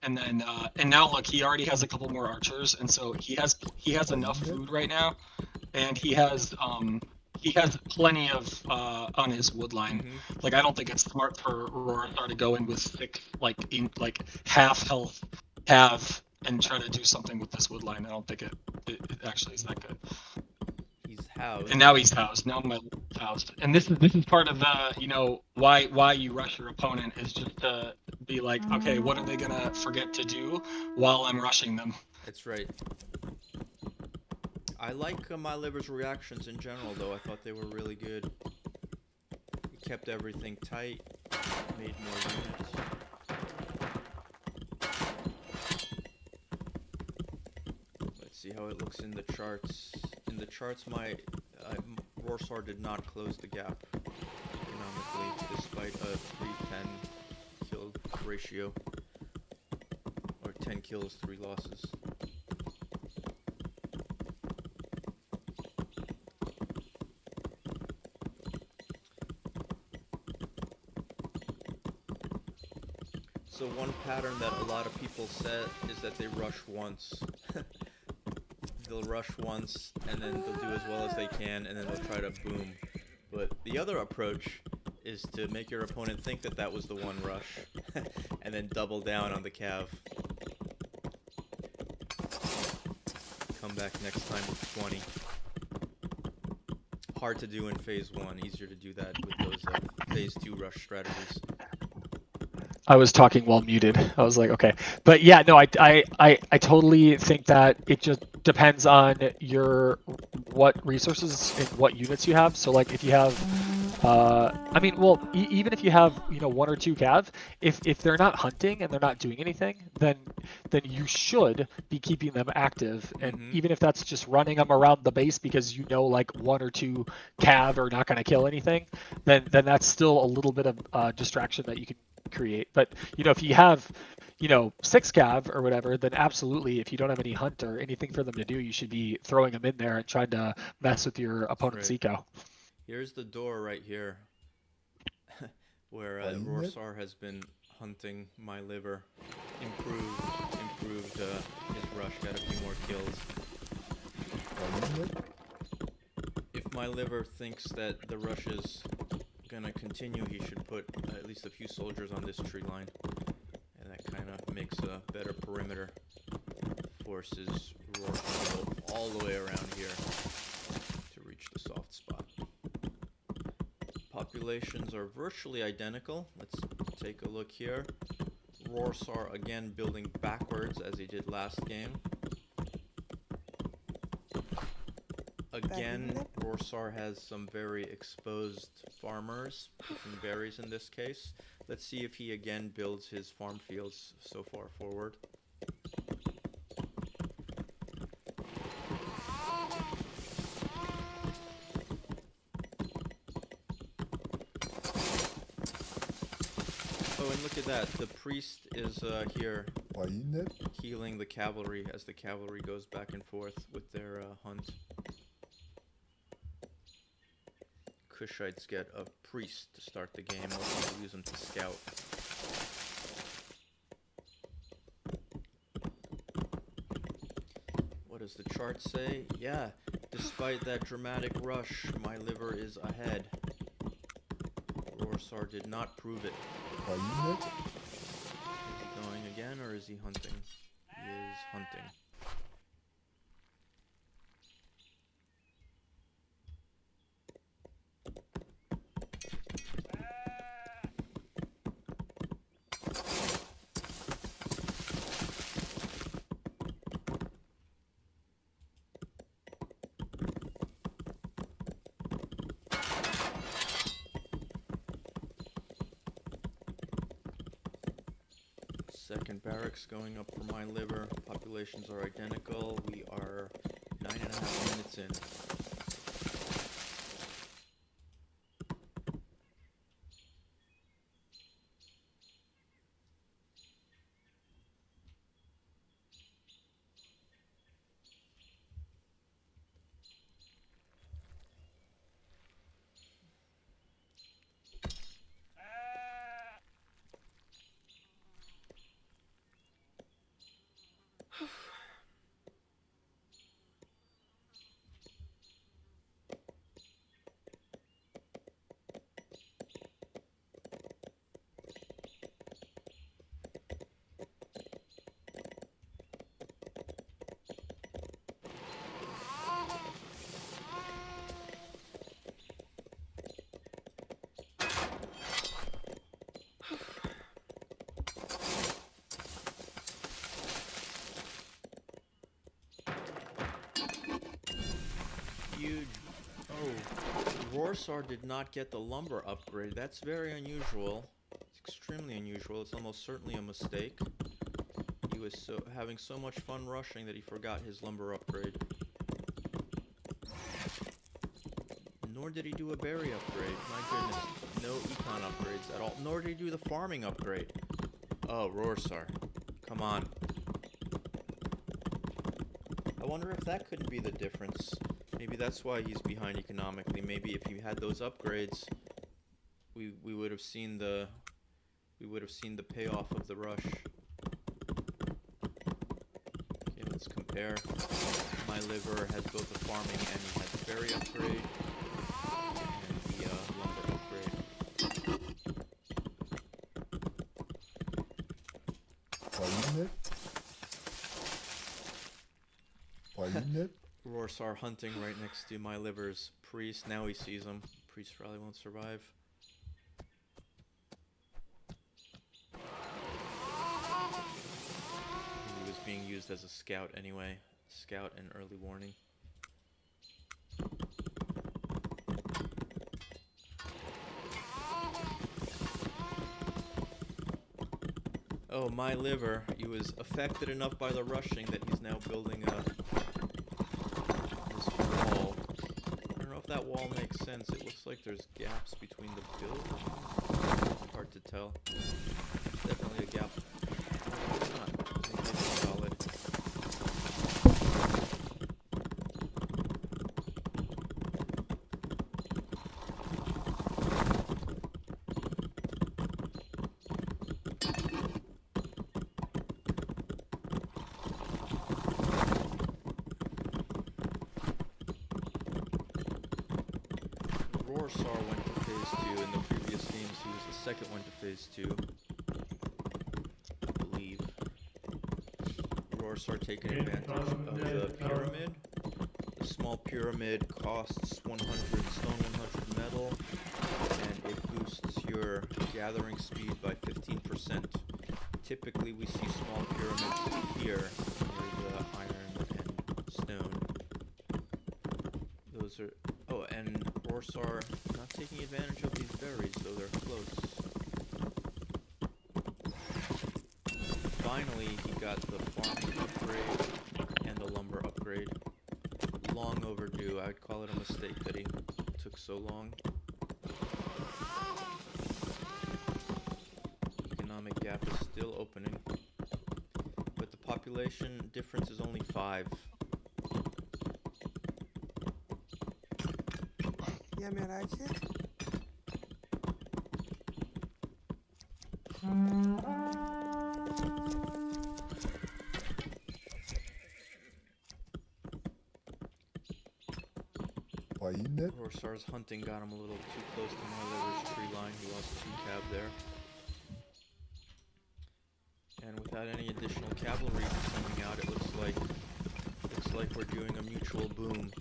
And then and now look, he already has a couple more archers, and so he has enough food right now, and he has plenty of on his wood line. Like I don't think it's smart for rorrosaar to go in with 6 like half health have and try to do something with this wood line. I don't think it actually is that good. He's housed. And now he's housed. Now my liver's housed. And this is part of the why you rush your opponent is just to be like, okay, what are they gonna forget to do while I'm rushing them? That's right. I like my liver's reactions in general, though. I thought they were really good. He kept everything tight, made more units. Let's see how it looks in the charts. In the charts, my rorrosaar did not close the gap economically, despite a 3-10 kill ratio, or 10 kills, 3 losses. So one pattern that a lot of people set is that they rush once. They'll rush once, and then they'll do as well as they can, and then they'll try to boom. But the other approach is to make your opponent think that that was the one rush, and then double down on the cav. Come back next time with 20. Hard to do in phase 1, easier to do that with those phase 2 rush strategies. I was talking while muted. I was like, okay, but yeah, no, I totally think that it just depends on what resources and what units you have. So like if you have, I mean, well, even if you have 1 or 2 cav, if they're not hunting and they're not doing anything, then you should be keeping them active. And even if that's just running them around the base because like 1 or 2 cav are not going to kill anything, then that's still a little bit of distraction that you can create. But if you have 6 cav or whatever, then absolutely, if you don't have any hunt or anything for them to do, you should be throwing them in there and trying to mess with your opponent's eco. Here's the door right here where rorrosaar has been hunting my liver. Improved his rush, got a few more kills. If my liver thinks that the rush is gonna continue, he should put at least a few soldiers on this tree line, and that kind of makes a better perimeter. Forces rorrosaar to go all the way around here to reach the soft spot. Populations are virtually identical. Let's take a look here. Rorrosaar again building backwards as he did last game. Again, rorrosaar has some very exposed farmers, picking berries in this case. Let's see if he again builds his farm fields so far forward. Oh, and look at that. The priest is here healing the cavalry as the cavalry goes back and forth with their hunt. Kushites get a priest to start the game, or we'll use him to scout. What does the chart say? Yeah, despite that dramatic rush, my liver is ahead. Rorrosaar did not prove it. Is he going again, or is he hunting? He is hunting. Second barracks going up for my liver. Populations are identical. We are 9.5 minutes in. Huge. Oh, rorrosaar did not get the lumber upgrade. That's very unusual. It's extremely unusual. It's almost certainly a mistake. He was having so much fun rushing that he forgot his lumber upgrade. Nor did he do a berry upgrade. My goodness, no econ upgrades at all. Nor did he do the farming upgrade. Oh, rorrosaar. Come on. I wonder if that couldn't be the difference. Maybe that's why he's behind economically. Maybe if he had those upgrades, we would have seen the payoff of the rush. Okay, let's compare. My liver has both the farming and he has the berry upgrade and the lumber upgrade. rorrosaar hunting right next to my liver's priest. Now he sees him. Priest probably won't survive. He was being used as a scout anyway. Scout and early warning. Oh, my liver. He was affected enough by the rushing that he's now building this wall. I don't know if that wall makes sense. It looks like there's gaps between the buildings. It's hard to tell. Definitely a gap. It's not. It's solid. rorrosaar went to phase 2 in the previous games. He was the second one to phase 2. I believe. rorrosaar taking advantage of the pyramid. The small pyramid costs 100 stone, 100 metal, and it boosts your gathering speed by 15%. Typically we see small pyramids here near the iron and stone. Those are... Oh, and rorrosaar not taking advantage of these berries, though they're close. Finally, he got the farming upgrade and the lumber upgrade. Long overdue. I'd call it a mistake that he took so long. Economic gap is still opening. But the population difference is only 5. Я мирайте. rorrosaar's hunting got him a little too close to my liver's tree line. He lost 2 cav there. And without any additional cavalry coming out, it looks like we're doing a mutual boom.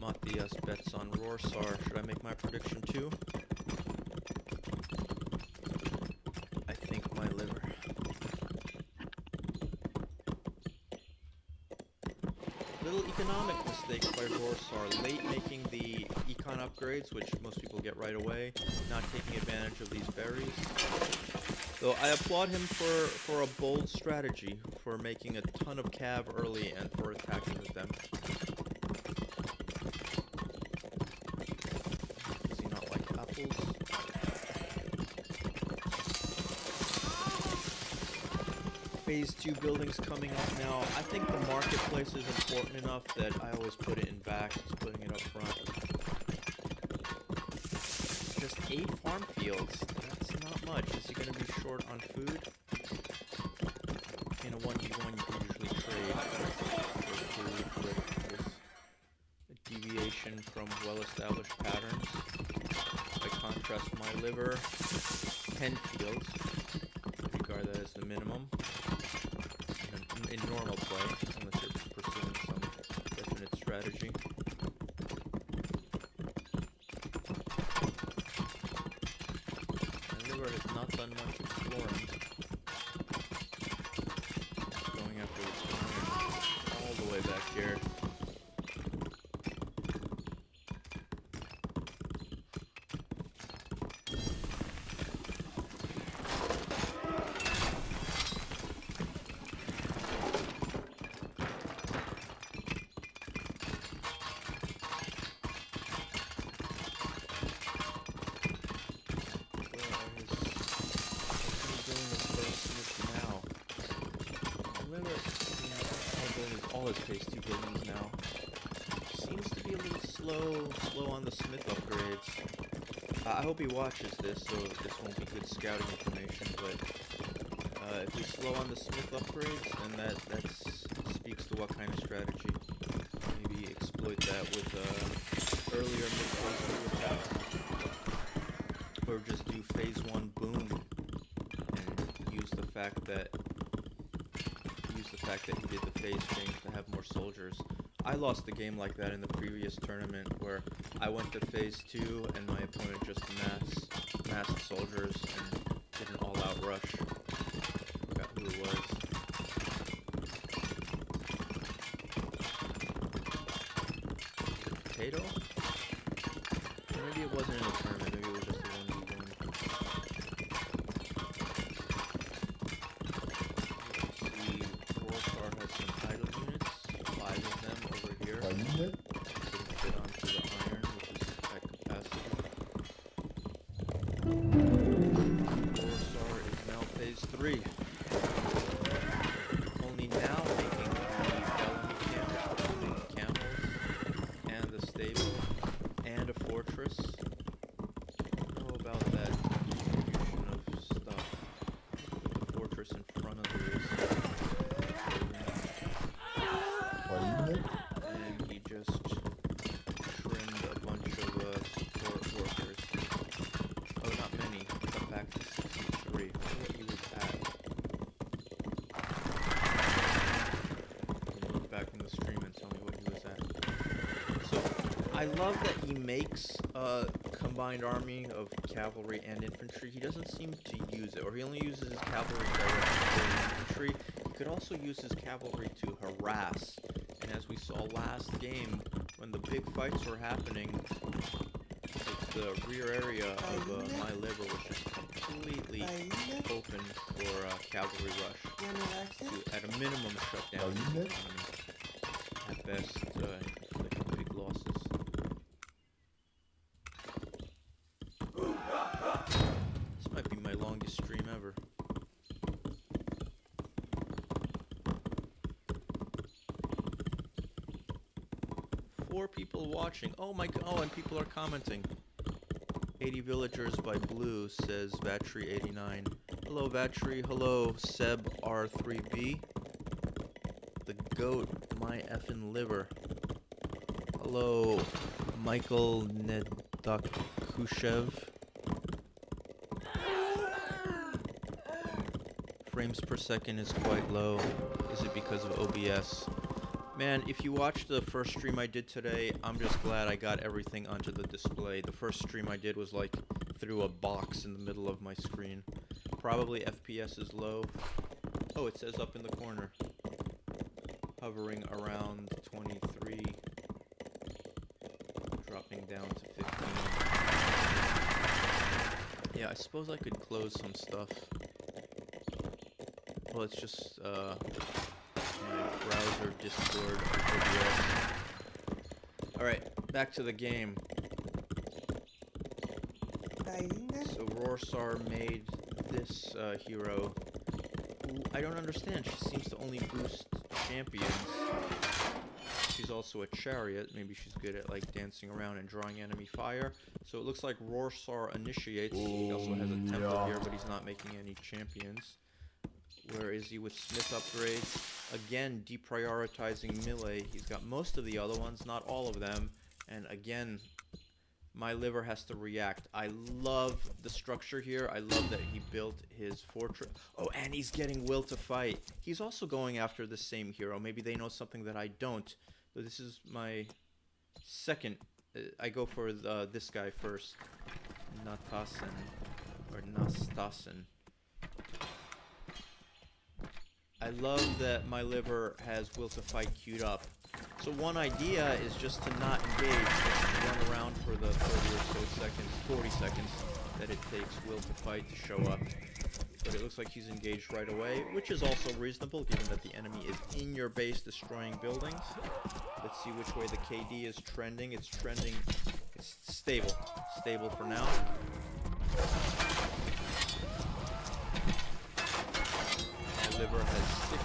Matthias bets on rorrosaar. Should I make my prediction too? I think my liver. Little economic mistake by rorrosaar. Late making the econ upgrades, which most people get right away. Not taking advantage of these berries. Though I applaud him for a bold strategy, for making a ton of cav early and for attacking with them. Does he not like apples? Phase 2 buildings coming up now. I think the marketplace is important enough that I always put it in back, splitting it up front. Just 8 farm fields. That's not much. Is he going to be short on food? In a 1v1 you can usually trade for food with this a deviation from well-established patterns. By contrast, my liver, 10 fields. Regard that as the minimum. In normal play, unless you're pursuing some definite strategy. My liver has not done much exploring. It's going after this iron all the way back here. All his phase 2 buildings now. Seems to be a little slow on the Smith upgrades. I hope he watches this, so this won't be good scouting information, but if he's slow on the Smith upgrades, then that speaks to what kind of strategy. Maybe exploit that with earlier mid-phase 2 attacks. Or just do phase 1 boom and use the fact that he did the phase change to have more soldiers. I lost the game like that in the previous tournament where I went to phase 2 and my opponent just massed soldiers and did an all-out rush. Forgot who it was. Potato? Or maybe it wasn't in a tournament, maybe it was just a 1v1. Rorrosaar has some idle units, 5 of them over here. Couldn't fit onto the iron, which is at capacity. Rorrosaar is now phase 3. Only now making the felony camp, including camels, and the stable, and a fortress. I don't know about that distribution of stuff. Put the fortress in front of the and he just trimmed a bunch of support workers. Oh, not many. Cut back to 63. What he was at. You can look back in the stream and tell me what he was at. So, I love that he makes a combined army of cavalry and infantry. He doesn't seem to use it, or he only uses his cavalry directly for infantry. He could also use his cavalry to harass. And as we saw last game, when the big fights were happening, the rear area of my liver was just completely open for cavalry rush to, at a minimum, shut down the economy. At best, inflict big losses. This might be my longest stream ever. Four people watching. Oh my god. Oh, and people are commenting. 80 villagers by Blue, says Vatry89. Hello Vatry. Hello Seb R3B. The goat, my effin' liver. Hello Michael Nedakushev. Frames per second is quite low. Is it because of OBS? Man, if you watched the first stream I did today, I'm just glad I got everything onto the display. The first stream I did was like through a box in the middle of my screen. Probably FPS is low. Oh, it says up in the corner. Hovering around 23. Dropping down to 15. Yeah, I suppose I could close some stuff. Well, it's just my browser Discord OBS. Alright, back to the game. So rorrosaar made this hero who I don't understand. She seems to only boost champions. She's also a chariot. Maybe she's good at like dancing around and drawing enemy fire. So it looks like rorrosaar initiates. He also has a template here, but he's not making any champions. Where is he with Smith upgrades? Again, deprioritizing melee. He's got most of the other ones, not all of them. And again, my liver has to react. I love the structure here. I love that he built his fortress. Oh, and he's getting will to fight. He's also going after the same hero. Maybe they know something that I don't. So this is my second. I go for this guy first. Natasen. Or Nastasen. I love that my liver has will to fight queued up. So one idea is just to not engage, just to run around for the 30 or so seconds, 40 seconds that it takes will to fight to show up. But it looks like he's engaged right away, which is also reasonable given that the enemy is in your base destroying buildings. Let's see which way the KD is trending. It's trending, it's stable. Stable for now. My liver has 6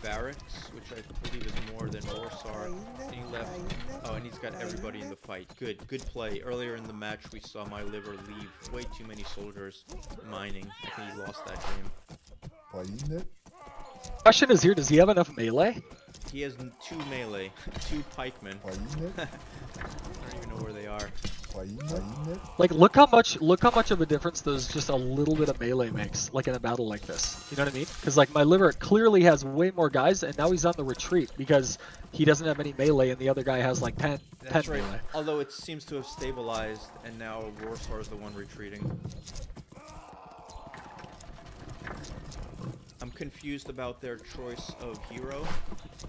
barracks, which I believe is more than rorrosaar. And he left. Oh, and he's got everybody in the fight. Good play. Earlier in the match, we saw my liver leave way too many soldiers mining. I think he lost that game. Question is here: does he have enough melee? He has 2 melee, 2 pikemen. I don't even know where they are. Like, look how much of a difference those just a little bit of melee makes, like in a battle like this. You know what I mean? Because like my liver clearly has way more guys, and now he's on the retreat because he doesn't have any melee, and the other guy has like 10 That's right. melee. Although it seems to have stabilized, and now rorrosaar is the one retreating. I'm confused about their choice of hero.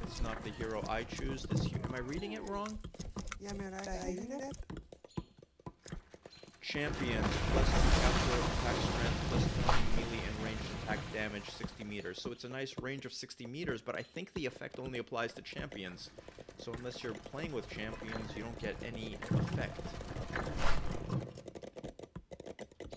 It's not the hero I choose. Am I reading it wrong? Champions, plus 2 counter attack strength, plus 20 melee and ranged attack damage, 60 meters. So it's a nice range of 60 meters, but I think the effect only applies to champions. So unless you're playing with champions, you don't get any effect.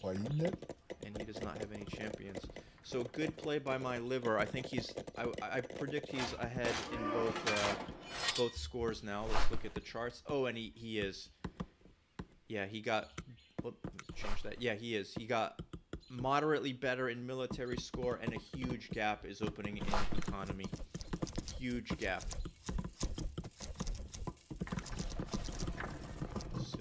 And he does not have any champions. So good play by my liver. I think he's. I predict he's ahead in both scores now. Let's look at the charts. Oh, and he is. Yeah, he got. Let me change that. Yeah, he is. He got moderately better in military score, and a huge gap is opening in economy. Huge gap. So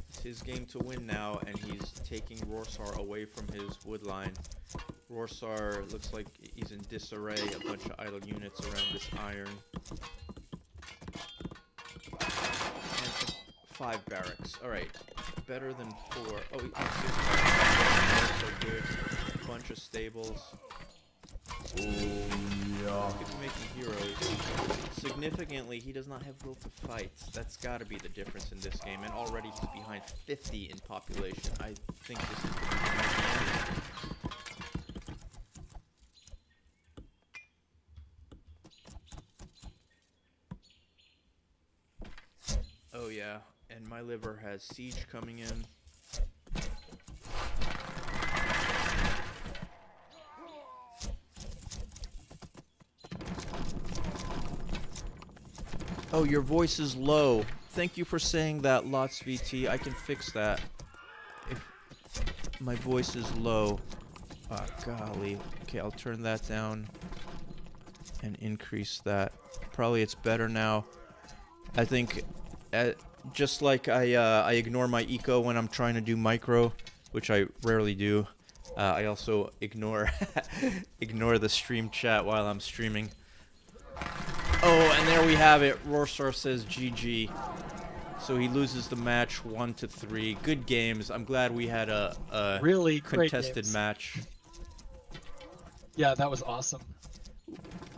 it's his game to win now, and he's taking rorrosaar away from his wood line. Rorrosaar looks like he's in disarray, a bunch of idle units around this iron. And 5 barracks. Alright, better than 4. Oh, 6 barracks. So good. A bunch of stables. Look at him making heroes. Significantly, he does not have will to fight. That's gotta be the difference in this game, and already he's behind 50 in population. I think this is the Oh yeah, and my liver has siege coming in. Oh, your voice is low. Thank you for saying that, Lots VT. I can fix that. If my voice is low. Ah, golly. Okay, I'll turn that down and increase that. Probably it's better now. I think just like I ignore my eco when I'm trying to do micro, which I rarely do. I also ignore the stream chat while I'm streaming. Oh, and there we have it. rorrosaar says GG. So he loses the match 1-3. Good games. I'm glad we had a really contested match. Yeah, that was awesome.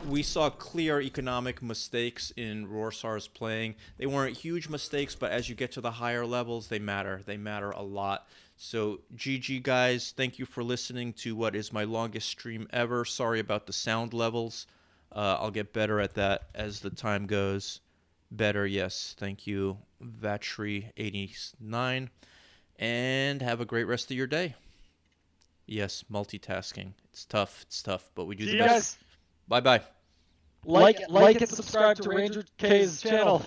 we saw clear economic mistakes in rorrosaar's playing. They weren't huge mistakes, but as you get to the higher levels, they matter. They matter a lot. So GG guys, thank you for listening to what is my longest stream ever. Sorry about the sound levels. I'll get better at that as the time goes. Better, yes. Thank you, Vatry89. And have a great rest of your day. Yes, multitasking. It's tough, but we do See the you best. guys. Bye-bye. Like and subscribe to Ranger K's channel.